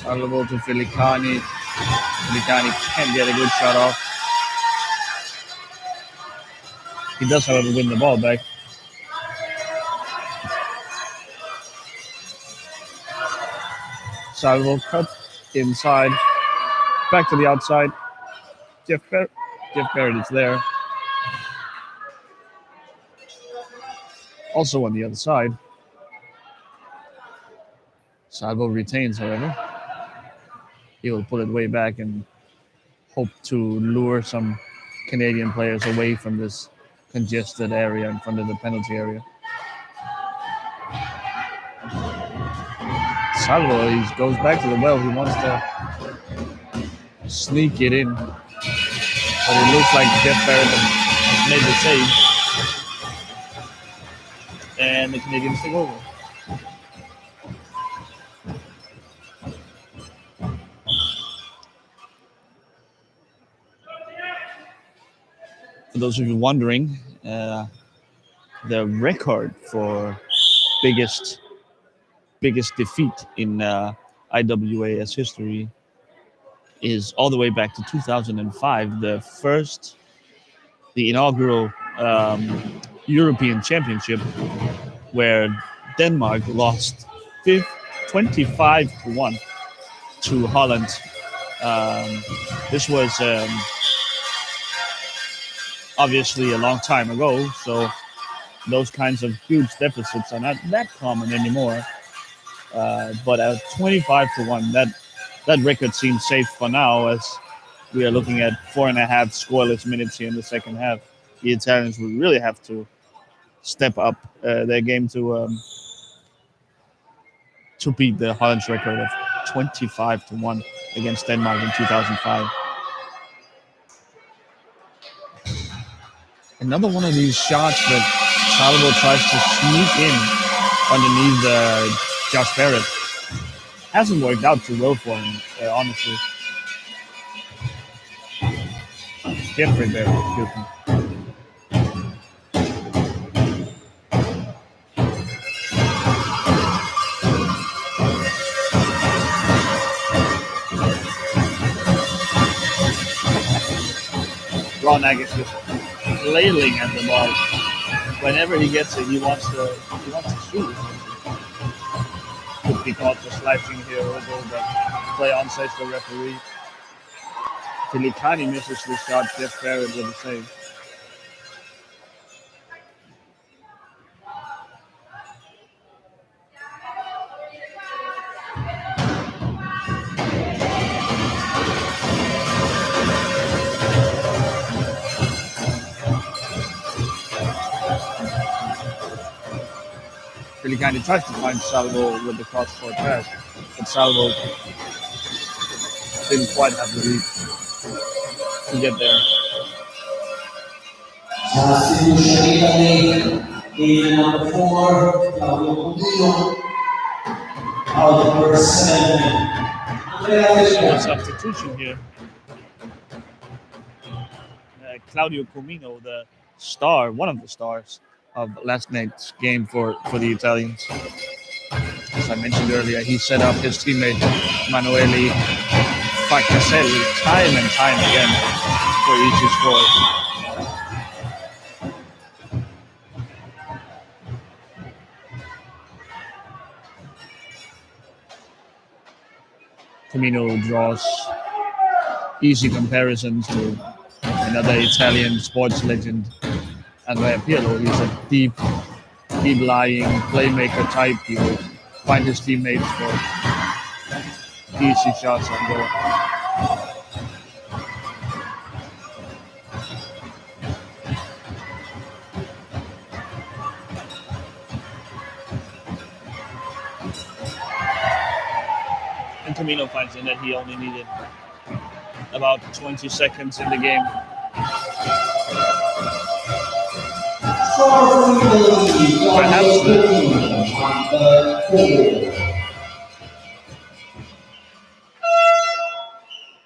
Salvo to Filicani. Filicani can't get a good shot off. He does, however, win the ball back. Salvo cut inside, back to the outside. Jeff Barrett is there. Also on the other side. Salvo retains, however. He will put it way back and hope to lure some Canadian players away from this congested area in front of the penalty area. Salvo, he goes back to the well. He wants to sneak it in. But it looks like Jeff Barrett has made the save. And the Canadians take over. For those of you wondering, the record for biggest defeat in IWAS history is all the way back to 2005, the inaugural European Championship, where Denmark lost 25-1 to Holland. This was obviously a long time ago, so those kinds of huge deficits are not that common anymore. But at 25-1, that record seems safe for now, as we are looking at 4.5 scoreless minutes here in the second half. The Italians would really have to step up their game to beat the Holland's record of 25-1 against Denmark in 2005. Another one of these shots that Salvo tries to sneak in underneath Josh Barrett. Hasn't worked out too well for him, honestly. Jeffrey Barrett, excuse me. Ronag is just flailing at the ball. Whenever he gets it, he wants to shoot. Could be caught for slashing here over, but play on, says the referee. Filicani misses the shot. Jeff Barrett with the save. Filicani tries to find Salvo with the cross-court pass, but Salvo didn't quite have the reach to get there. Substitution Italy, game number 4, Claudio Coutinho. Out number 7, Andrea Substitution here. Claudio Comino, the star, one of the stars of last night's game for the Italians. As I mentioned earlier, he set up his teammate Emanuele Faccaselli time and time again for each he scored. Comino draws easy comparisons to another Italian sports legend, Andrea Pirlo. He's a deep keep lying, playmaker type. He will find his teammates for easy shots on goal. And Camino finds in that he only needed about 20 seconds in the game.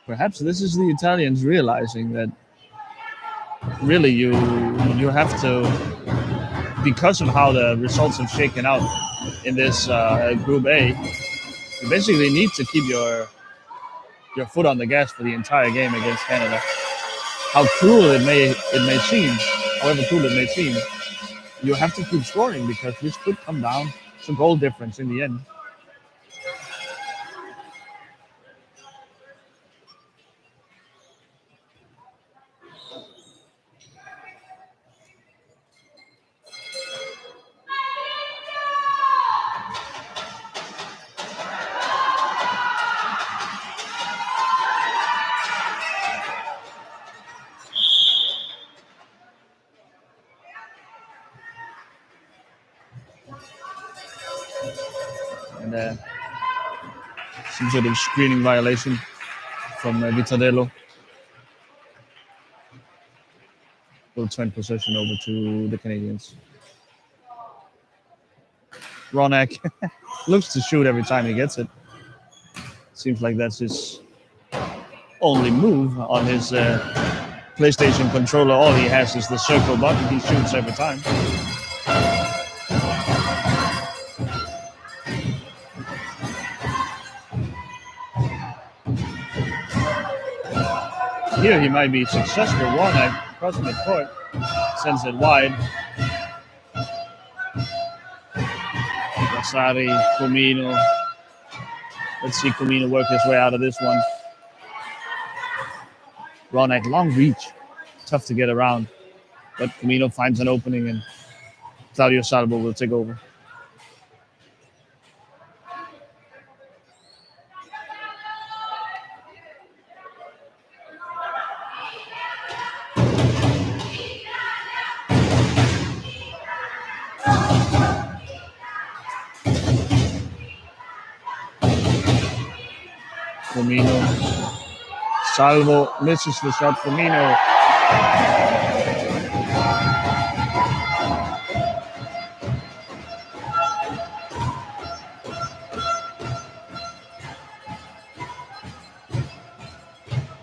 Perhaps this is the Italians realizing that really you have to, because of how the results have shaken out in this Group A, you basically need to keep your foot on the gas for the entire game against Canada. How cruel it may seem, however cruel it may seem, you have to keep scoring because this could come down to goal difference in the end. And some sort of screening violation from Vitadello. Will turn possession over to the Canadians. Ronak looks to shoot every time he gets it. Seems like that's his only move on his PlayStation controller. All he has is the circle button. He shoots every time. Here he might be successful. Ronak crossing the court, sends it wide. Vasari, Comino. Let's see Comino work his way out of this one. Ronak, long reach. Tough to get around. But Comino finds an opening and Claudio Salvo will take over. Comino. Salvo misses the shot. Comino.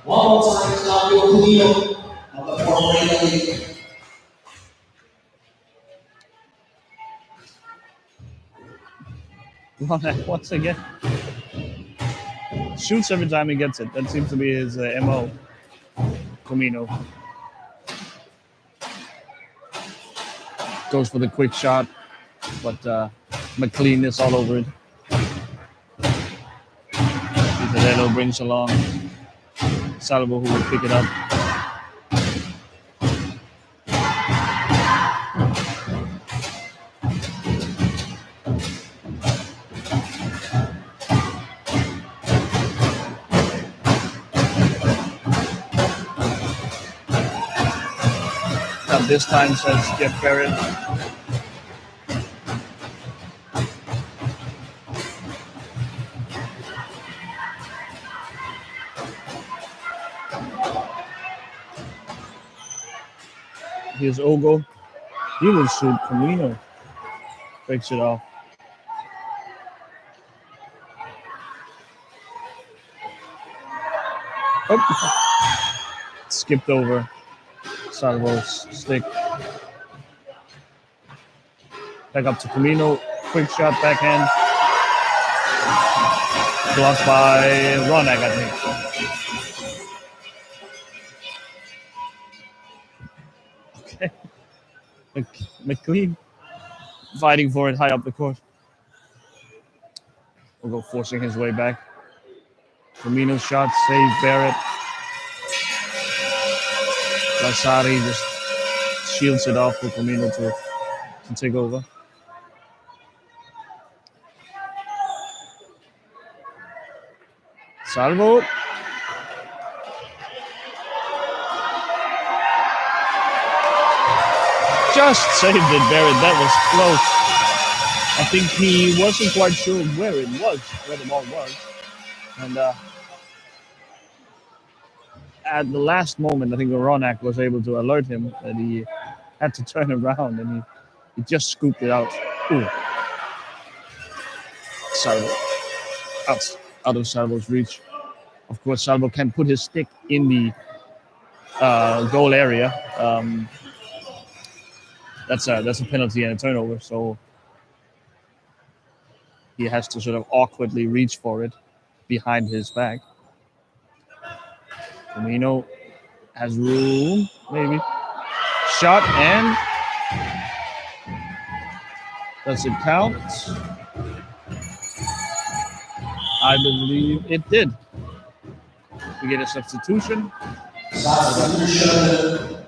One more time, Claudio Comino, number 4. Ronak once again shoots every time he gets it. That seems to be his MO. Comino goes for the quick shot, but McLean is all over it. Vitadello brings along Salvo, who will pick it up. This time, says Jeff Barrett. Here's Ogo. He will shoot. Comino breaks it off. Oh. Skipped over Salvo's stick. Back up to Comino. Quick shot, backhand. Blocked by Ronak, I think. Okay. McLean fighting for it high up the court. We'll go forcing his way back. Comino's shot, save Barrett. Lasari just shields it off for Comino to take over. Salvo. Just saved it, Barrett. That was close. I think he wasn't quite sure where the ball was. And at the last moment, I think Ronak was able to alert him that he had to turn around, and he just scooped it out. Ooh. Salvo. Out of Salvo's reach. Of course, Salvo can put his stick in the goal area. That's a penalty and a turnover, so he has to sort of awkwardly reach for it behind his back. Firmino has room, maybe. Shot, and does it count? I believe it did. We get a substitution. Substitution.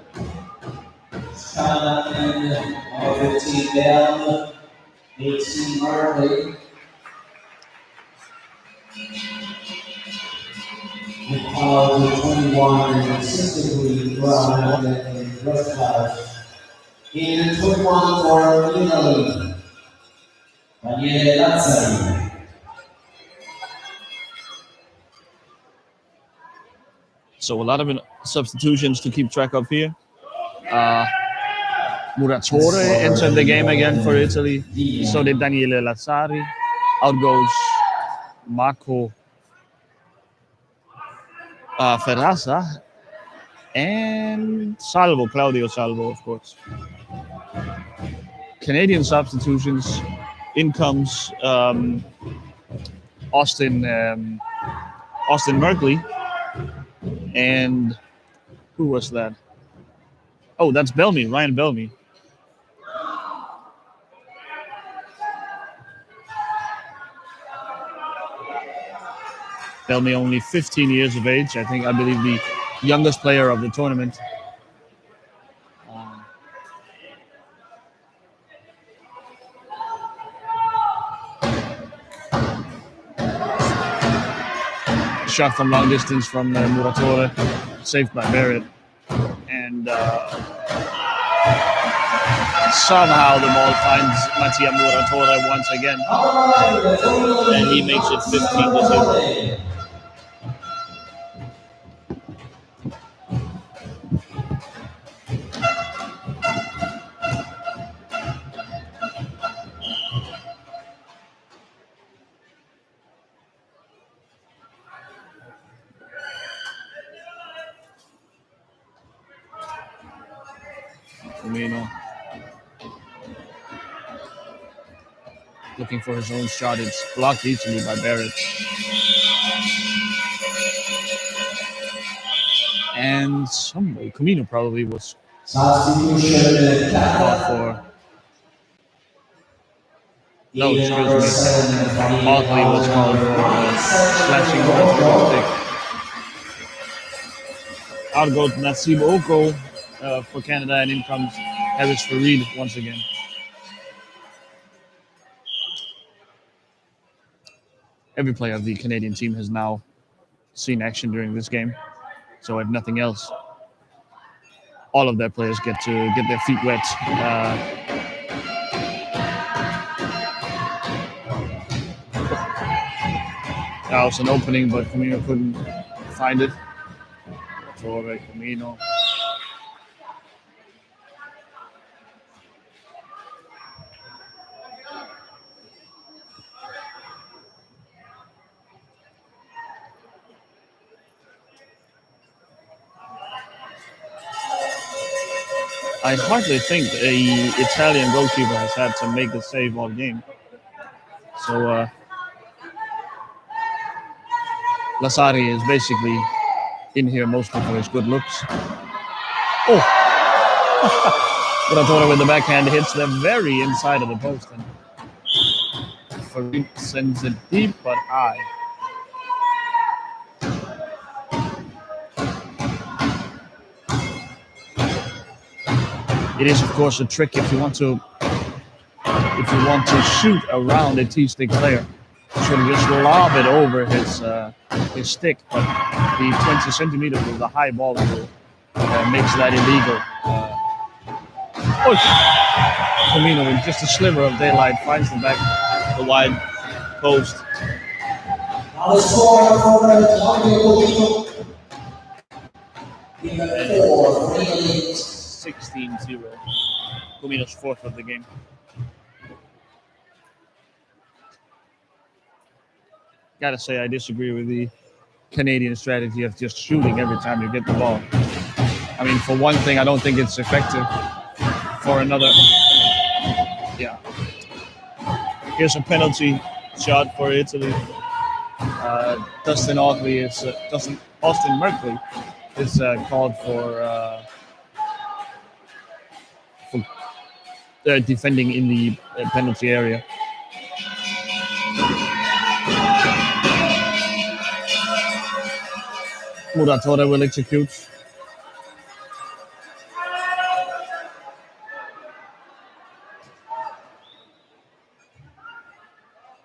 Coming in of 15 down, 18 Marley. We call the 21 and specifically Brown and Westcott. In 21 for Italy, Daniele Lazzari. So a lot of substitutions to keep track of here. Muratore entered the game again for Italy. So did Daniele Lazzari. Out goes Marco Ferraza and Claudio Salvo, of course. Canadian substitutions. In comes Austin Merkley. And who was that? Oh, that's Ryan Bellamy. Bellamy only 15 years of age. I believe the youngest player of the tournament. Shot from long distance from Muratore, saved by Barrett. And somehow the ball finds Mattia Muratore once again. And he makes it 15-0. Firmino looking for his own shot. It's blocked easily by Barrett. And somebody, Camino probably was called for. No, excuse me. Motley was called for slashing Muratore's stick. Out goes Nasib Oko for Canada, and in comes Harris Farid once again. Every player of the Canadian team has now seen action during this game. So if nothing else, all of their players get to get their feet wet. That was an opening, but Camino couldn't find it. Torre, Camino. I hardly think an Italian goalkeeper has had to make a save all game. So Lazzari is basically in here mostly for his good looks. Oh! Muratore with the backhand hits the very inside of the post. And Farid sends it deep but high. It is, of course, a trick if you want to shoot around a T-stick player. You should just lob it over his his stick, but the 20 centimeters of the high ball rule makes that illegal. Firmino, with just a sliver of daylight, finds the back, the wide post. Now the score for Claudio Firmino, 4-3. 16-0. Firmino's fourth of the game. Gotta say, I disagree with the Canadian strategy of just shooting every time you get the ball. I mean, for one thing, I don't think it's effective. For another, yeah. Here's a penalty shot for Italy. Austin Merkley is called for defending in the penalty area. Muratore will execute.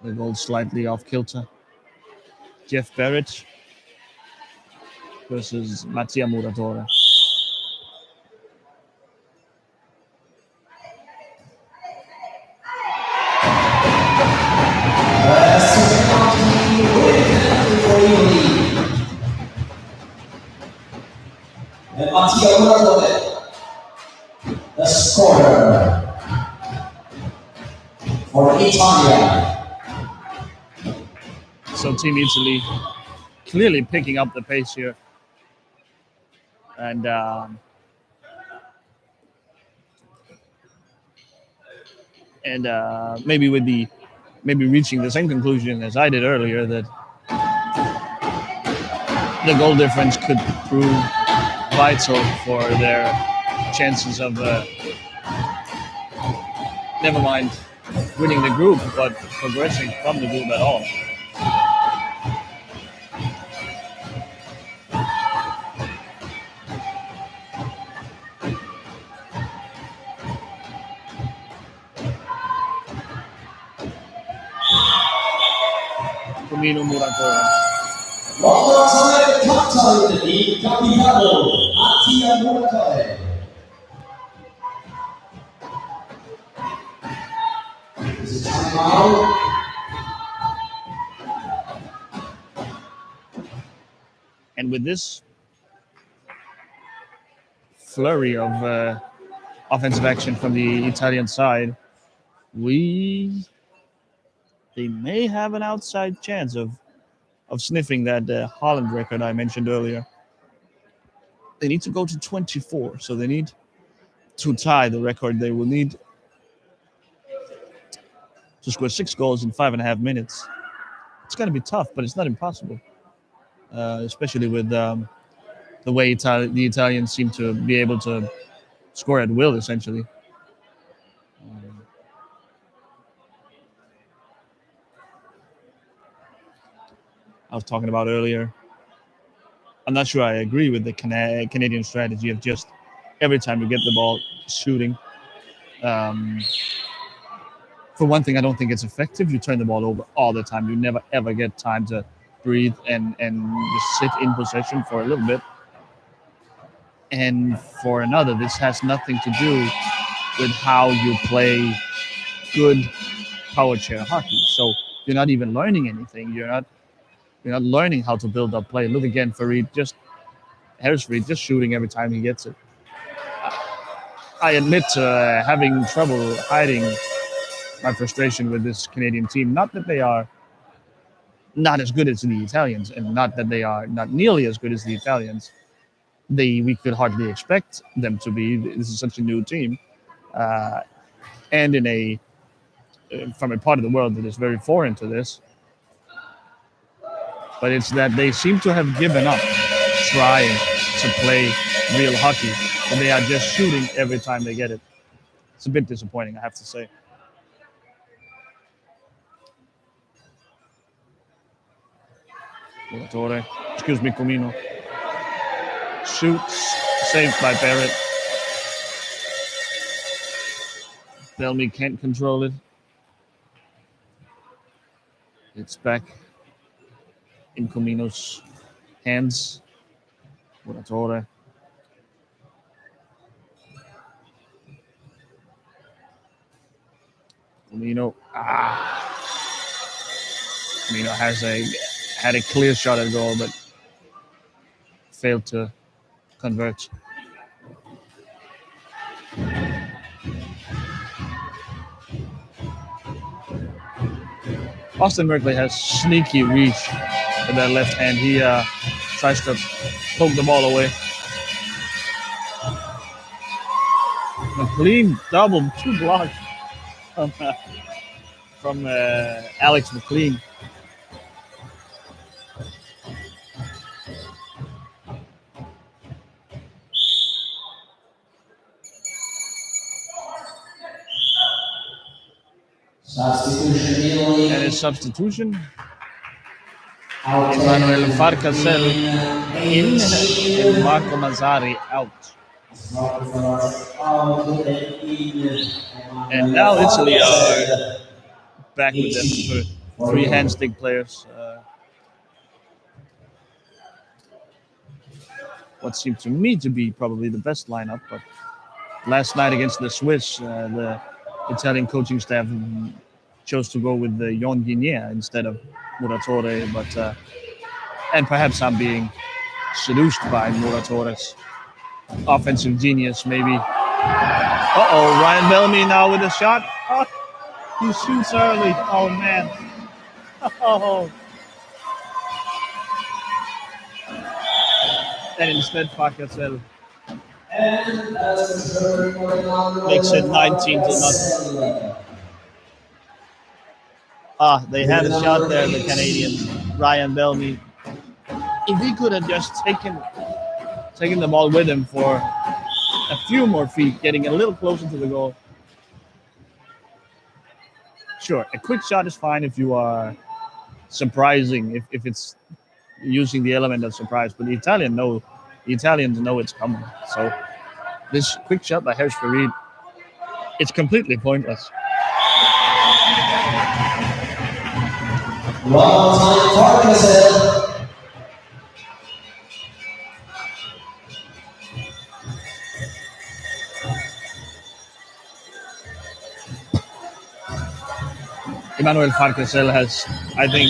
The goal slightly off kilter. Jeff Barrett versus Mattia Muratore. And Mattia Muratore, the scorer for Italia. So Team Italy clearly picking up the pace here. And maybe reaching the same conclusion as I did earlier, that the goal difference could prove vital for their chances of never mind winning the group, but progressing from the group at all. Firmino Muratore. Lottozone captain di capitano Mattia Muratore. This is timeout. And with this flurry of offensive action from the Italian side, they may have an outside chance of sniffing that Holland record I mentioned earlier. They need to go to 24, so they need to tie the record. They will need to score 6 goals in 5.5 minutes. It's going to be tough, but it's not impossible, especially with the way the Italians seem to be able to score at will, essentially. I was talking about earlier. I'm not sure I agree with the Canadian strategy of just every time you get the ball, shooting. For one thing, I don't think it's effective. You turn the ball over all the time. You never, ever get time to breathe and just sit in possession for a little bit. And for another, this has nothing to do with how you play good power chair hockey. So you're not even learning anything. You're not learning how to build up play. Look again, Harris Farid just shooting every time he gets it. I admit to having trouble hiding my frustration with this Canadian team. Not that they are not as good as the Italians, and not that they are not nearly as good as the Italians. We could hardly expect them to be. This is such a new team, and from a part of the world that is very foreign to this. But it's that they seem to have given up trying to play real hockey, and they are just shooting every time they get it. It's a bit disappointing, I have to say. Excuse me, Firmino. Shoots, saved by Barrett. Bellamy can't control it. It's back in Comino's hands. Muratore. Comino. Comino had a clear shot at goal, but failed to convert. Austin Merkley has sneaky reach with that left hand. He tries to poke the ball away. McLean double, 2 blocks from Alex McLean. And his substitution, Emmanuel Farcasel in and Marco Mazzari out. And now Italy are back with their 3 handstick players. What seemed to me to be probably the best lineup, but last night against the Swiss, the Italian coaching staff chose to go with the Jon Guinea instead of Muratore, but and perhaps I'm being seduced by Muratore's offensive genius, maybe. Ryan Bellamy now with a shot. Oh, he shoots early. Oh, man. Oh. And instead, Farcasel makes it 19-0. They had a shot there, the Canadians. Ryan Bellamy. If he could have just taken the ball with him for a few more feet, getting a little closer to the goal. Sure, a quick shot is fine if you are surprising, if it's using the element of surprise. But the Italians know it's coming. So this quick shot by Harris Farid, it's completely pointless. Emmanuel Farcasel has, I think,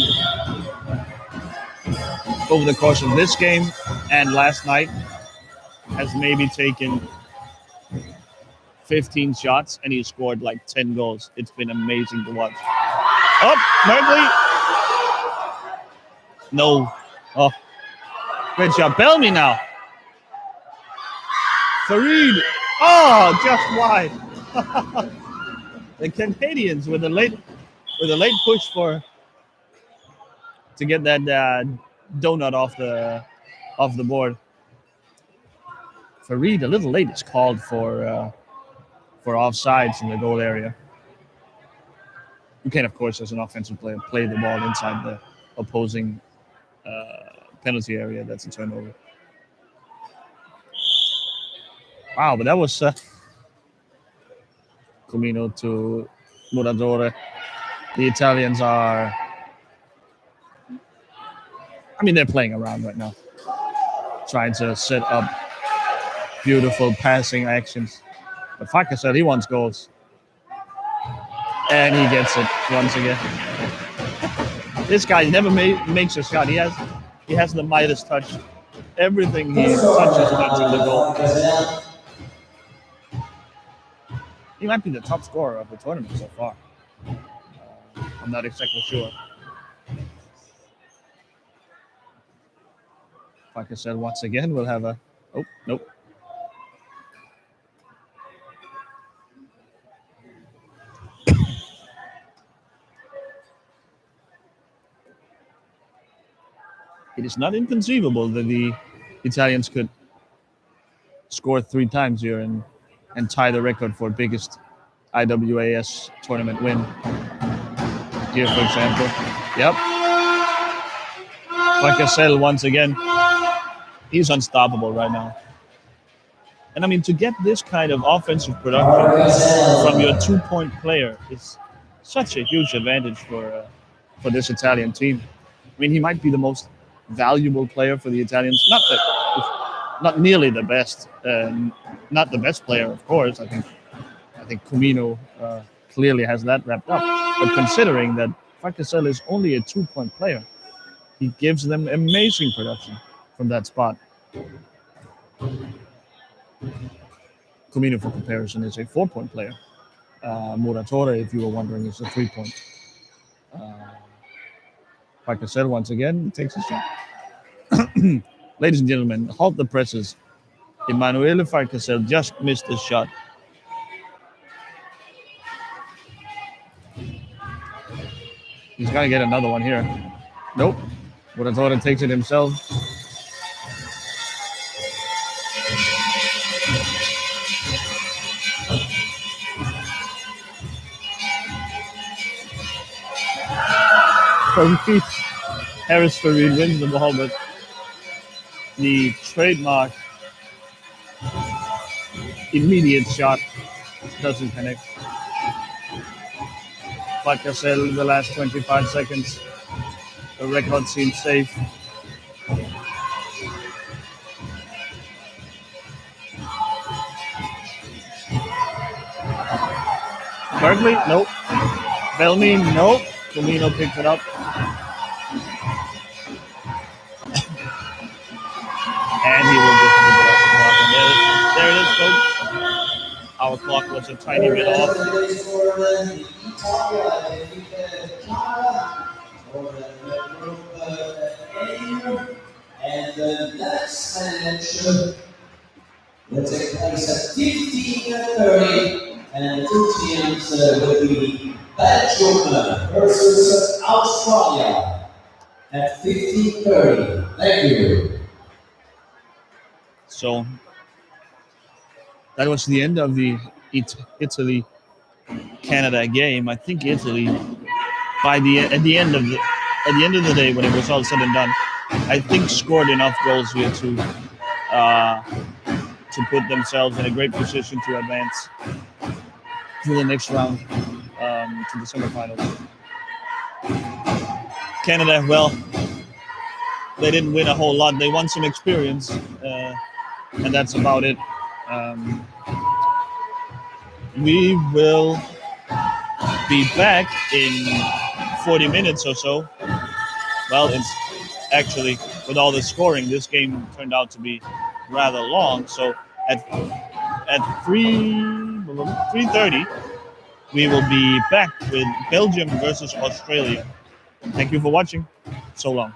over the course of this game and last night, has maybe taken 15 shots and he scored like 10 goals. It's been amazing to watch. Oh, Merkley. No. Oh, great shot. Bellamy now. Farid. Oh, just wide. The Canadians with a late push to get that donut off the board. Farid a little late is called for offsides in the goal area. You can, of course, as an offensive player, play the ball inside the opposing penalty area. That's a turnover. Wow, but that was Comino to Muratore. The Italians are, they're playing around right now, trying to set up beautiful passing actions. But Farcasel, he wants goals. And he gets it once again. This guy never makes a shot. He has the Midas touch. Everything he touches turns into goal. He might be the top scorer of the tournament so far. I'm not exactly sure. Farcasel once again will have a... Oh, nope. It is not inconceivable that the Italians could score 3 times here and tie the record for biggest IWAS tournament win. Here, for example. Yep. Farcasel once again. He's unstoppable right now. And to get this kind of offensive production from your 2-point player is such a huge advantage for this Italian team. He might be the most valuable player for the Italians. Not nearly the best, not the best player, of course. I think Comino clearly has that wrapped up. But considering that Fracasel is only a 2-point player, he gives them amazing production from that spot. Comino, for comparison, is a 4-point player. Muratore, if you were wondering, is a 3-point. Fracasel, once again, takes a shot. Ladies and gentlemen, halt the presses. Emanuele Fracasel just missed his shot. He's got to get another one here. Nope. Muratore takes it himself. Farid, Harris Farid wins the ball, but the trademark immediate shot doesn't connect. Fracasel, the last 25 seconds, the record seems safe. Berkeley, nope. Belmi, nope. Comino picks it up. And he will just pick it up. And there it is, folks. Our clock was a tiny bit off. And the next match will take place at 15:30, and the two teams will be Belgium versus Australia at 15:30. Thank you. So that was the end of the Italy-Canada game. I think Italy, at the end of the day, when it was all said and done, I think scored enough goals here to put themselves in a great position to advance to the next round, to the semifinals. Canada, well, they didn't win a whole lot. They won some experience, and that's about it. We will be back in 40 minutes or so. Well, it's actually, with all the scoring, this game turned out to be rather long. So at 3:30, we will be back with Belgium versus Australia. Thank you for watching. So long.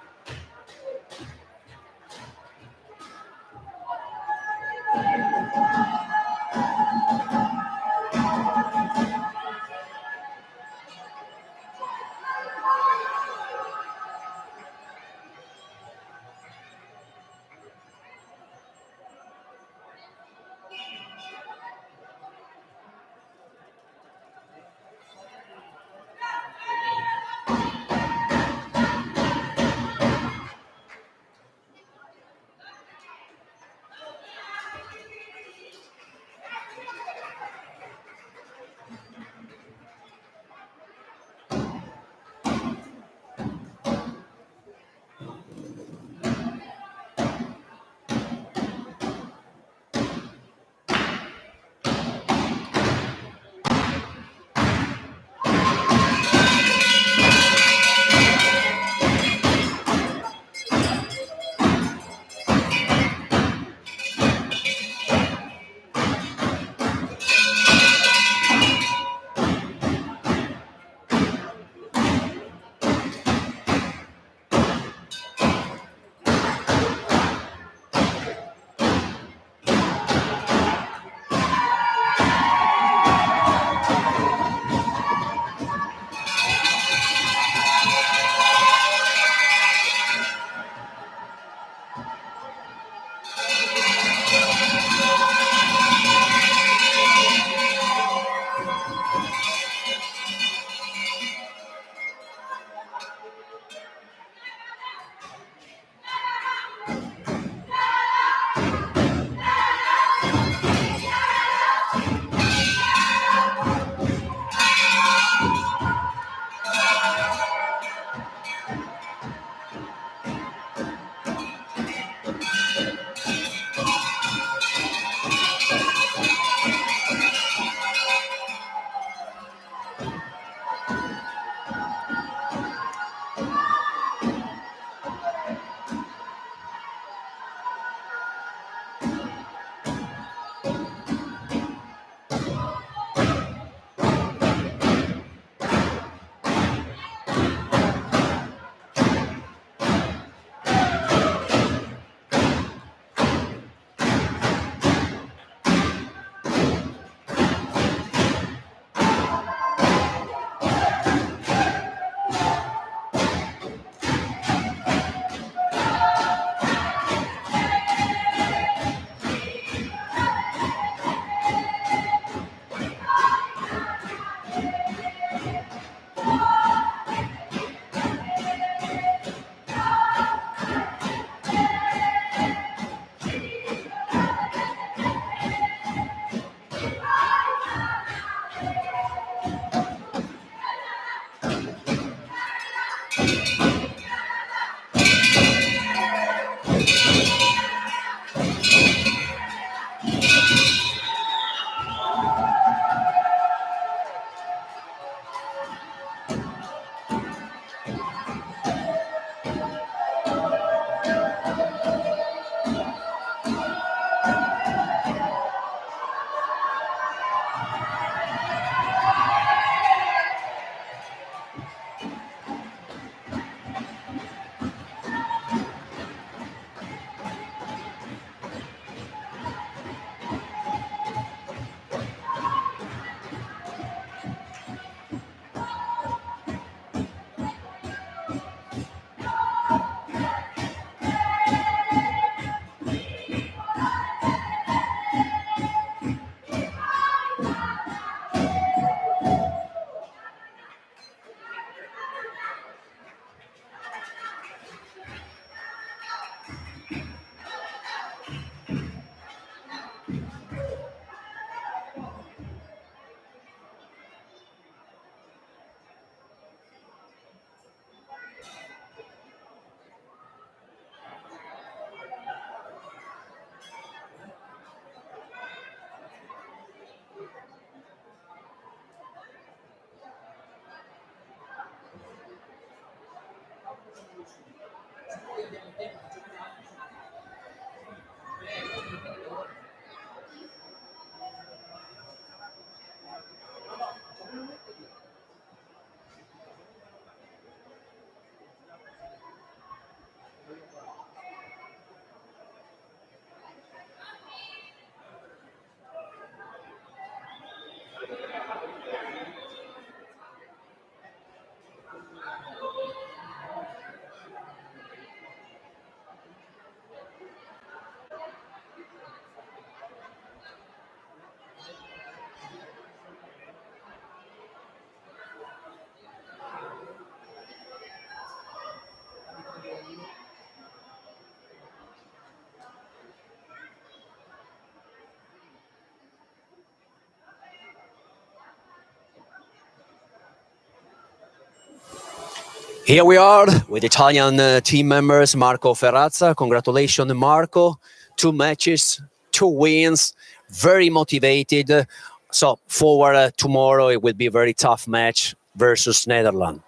Here we are with Italian team members, Marco Ferrazza. Congratulations, Marco. 2 matches, 2 wins, very motivated. So forward tomorrow, it will be a very tough match versus Netherlands.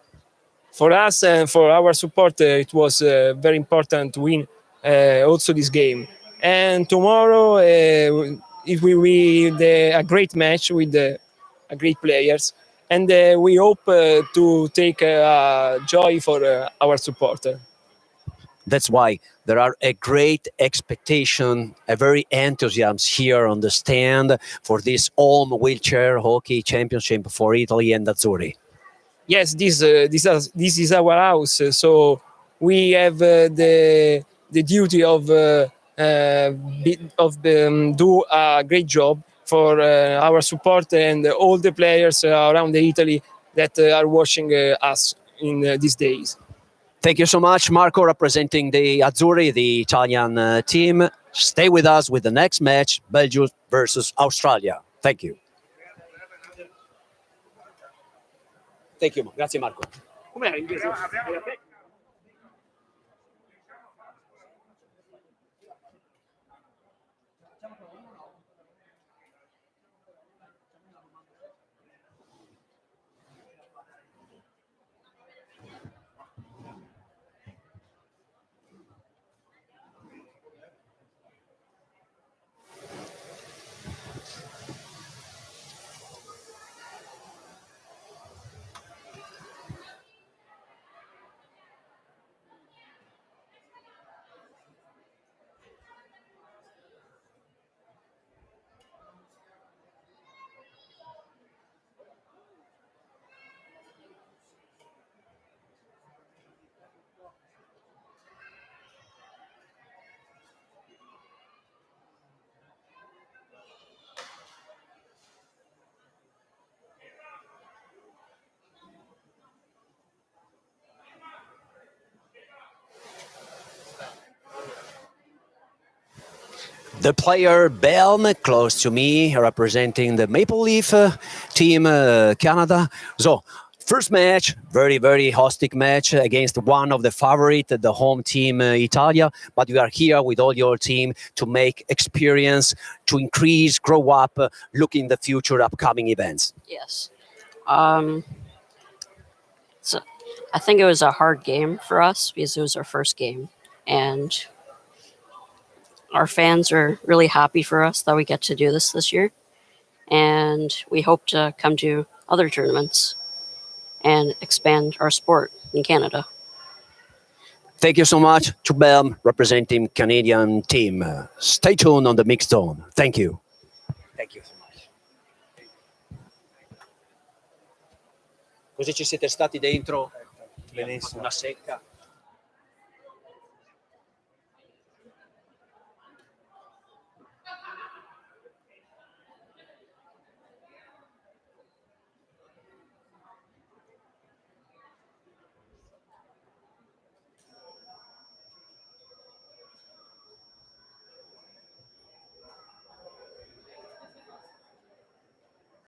For us and for our support, it was a very important to win also this game. And tomorrow, it will be a great match with great players. And we hope to take joy for our supporter. That's why there are a great expectation, a very enthusiasm here on the stand for this home wheelchair hockey championship for Italy and Azzurri. Yes, this is our house, so we have the duty of do a great job for our support and all the players around Italy that are watching us in these days. Thank you so much, Marco, representing the Azzurri, the Italian team. Stay with us with the next match, Belgium versus Australia. Thank you. Thank you. Grazie, Marco. The player Belm, close to me, representing the Maple Leaf team, Canada. So, first match, very, very hostile match against one of the favorite, the home team, Italia. But you are here with all your team to make experience, to increase, grow up, look in the future, upcoming events. Yes. So I think it was a hard game for us because it was our first game. And our fans are really happy for us that we get to do this year. And we hope to come to other tournaments and expand our sport in Canada. Thank you so much to Belm, representing Canadian team. Stay tuned on the mixed zone. Thank you. Thank you so much. Così ci siete stati dentro? Benissimo. Una secca.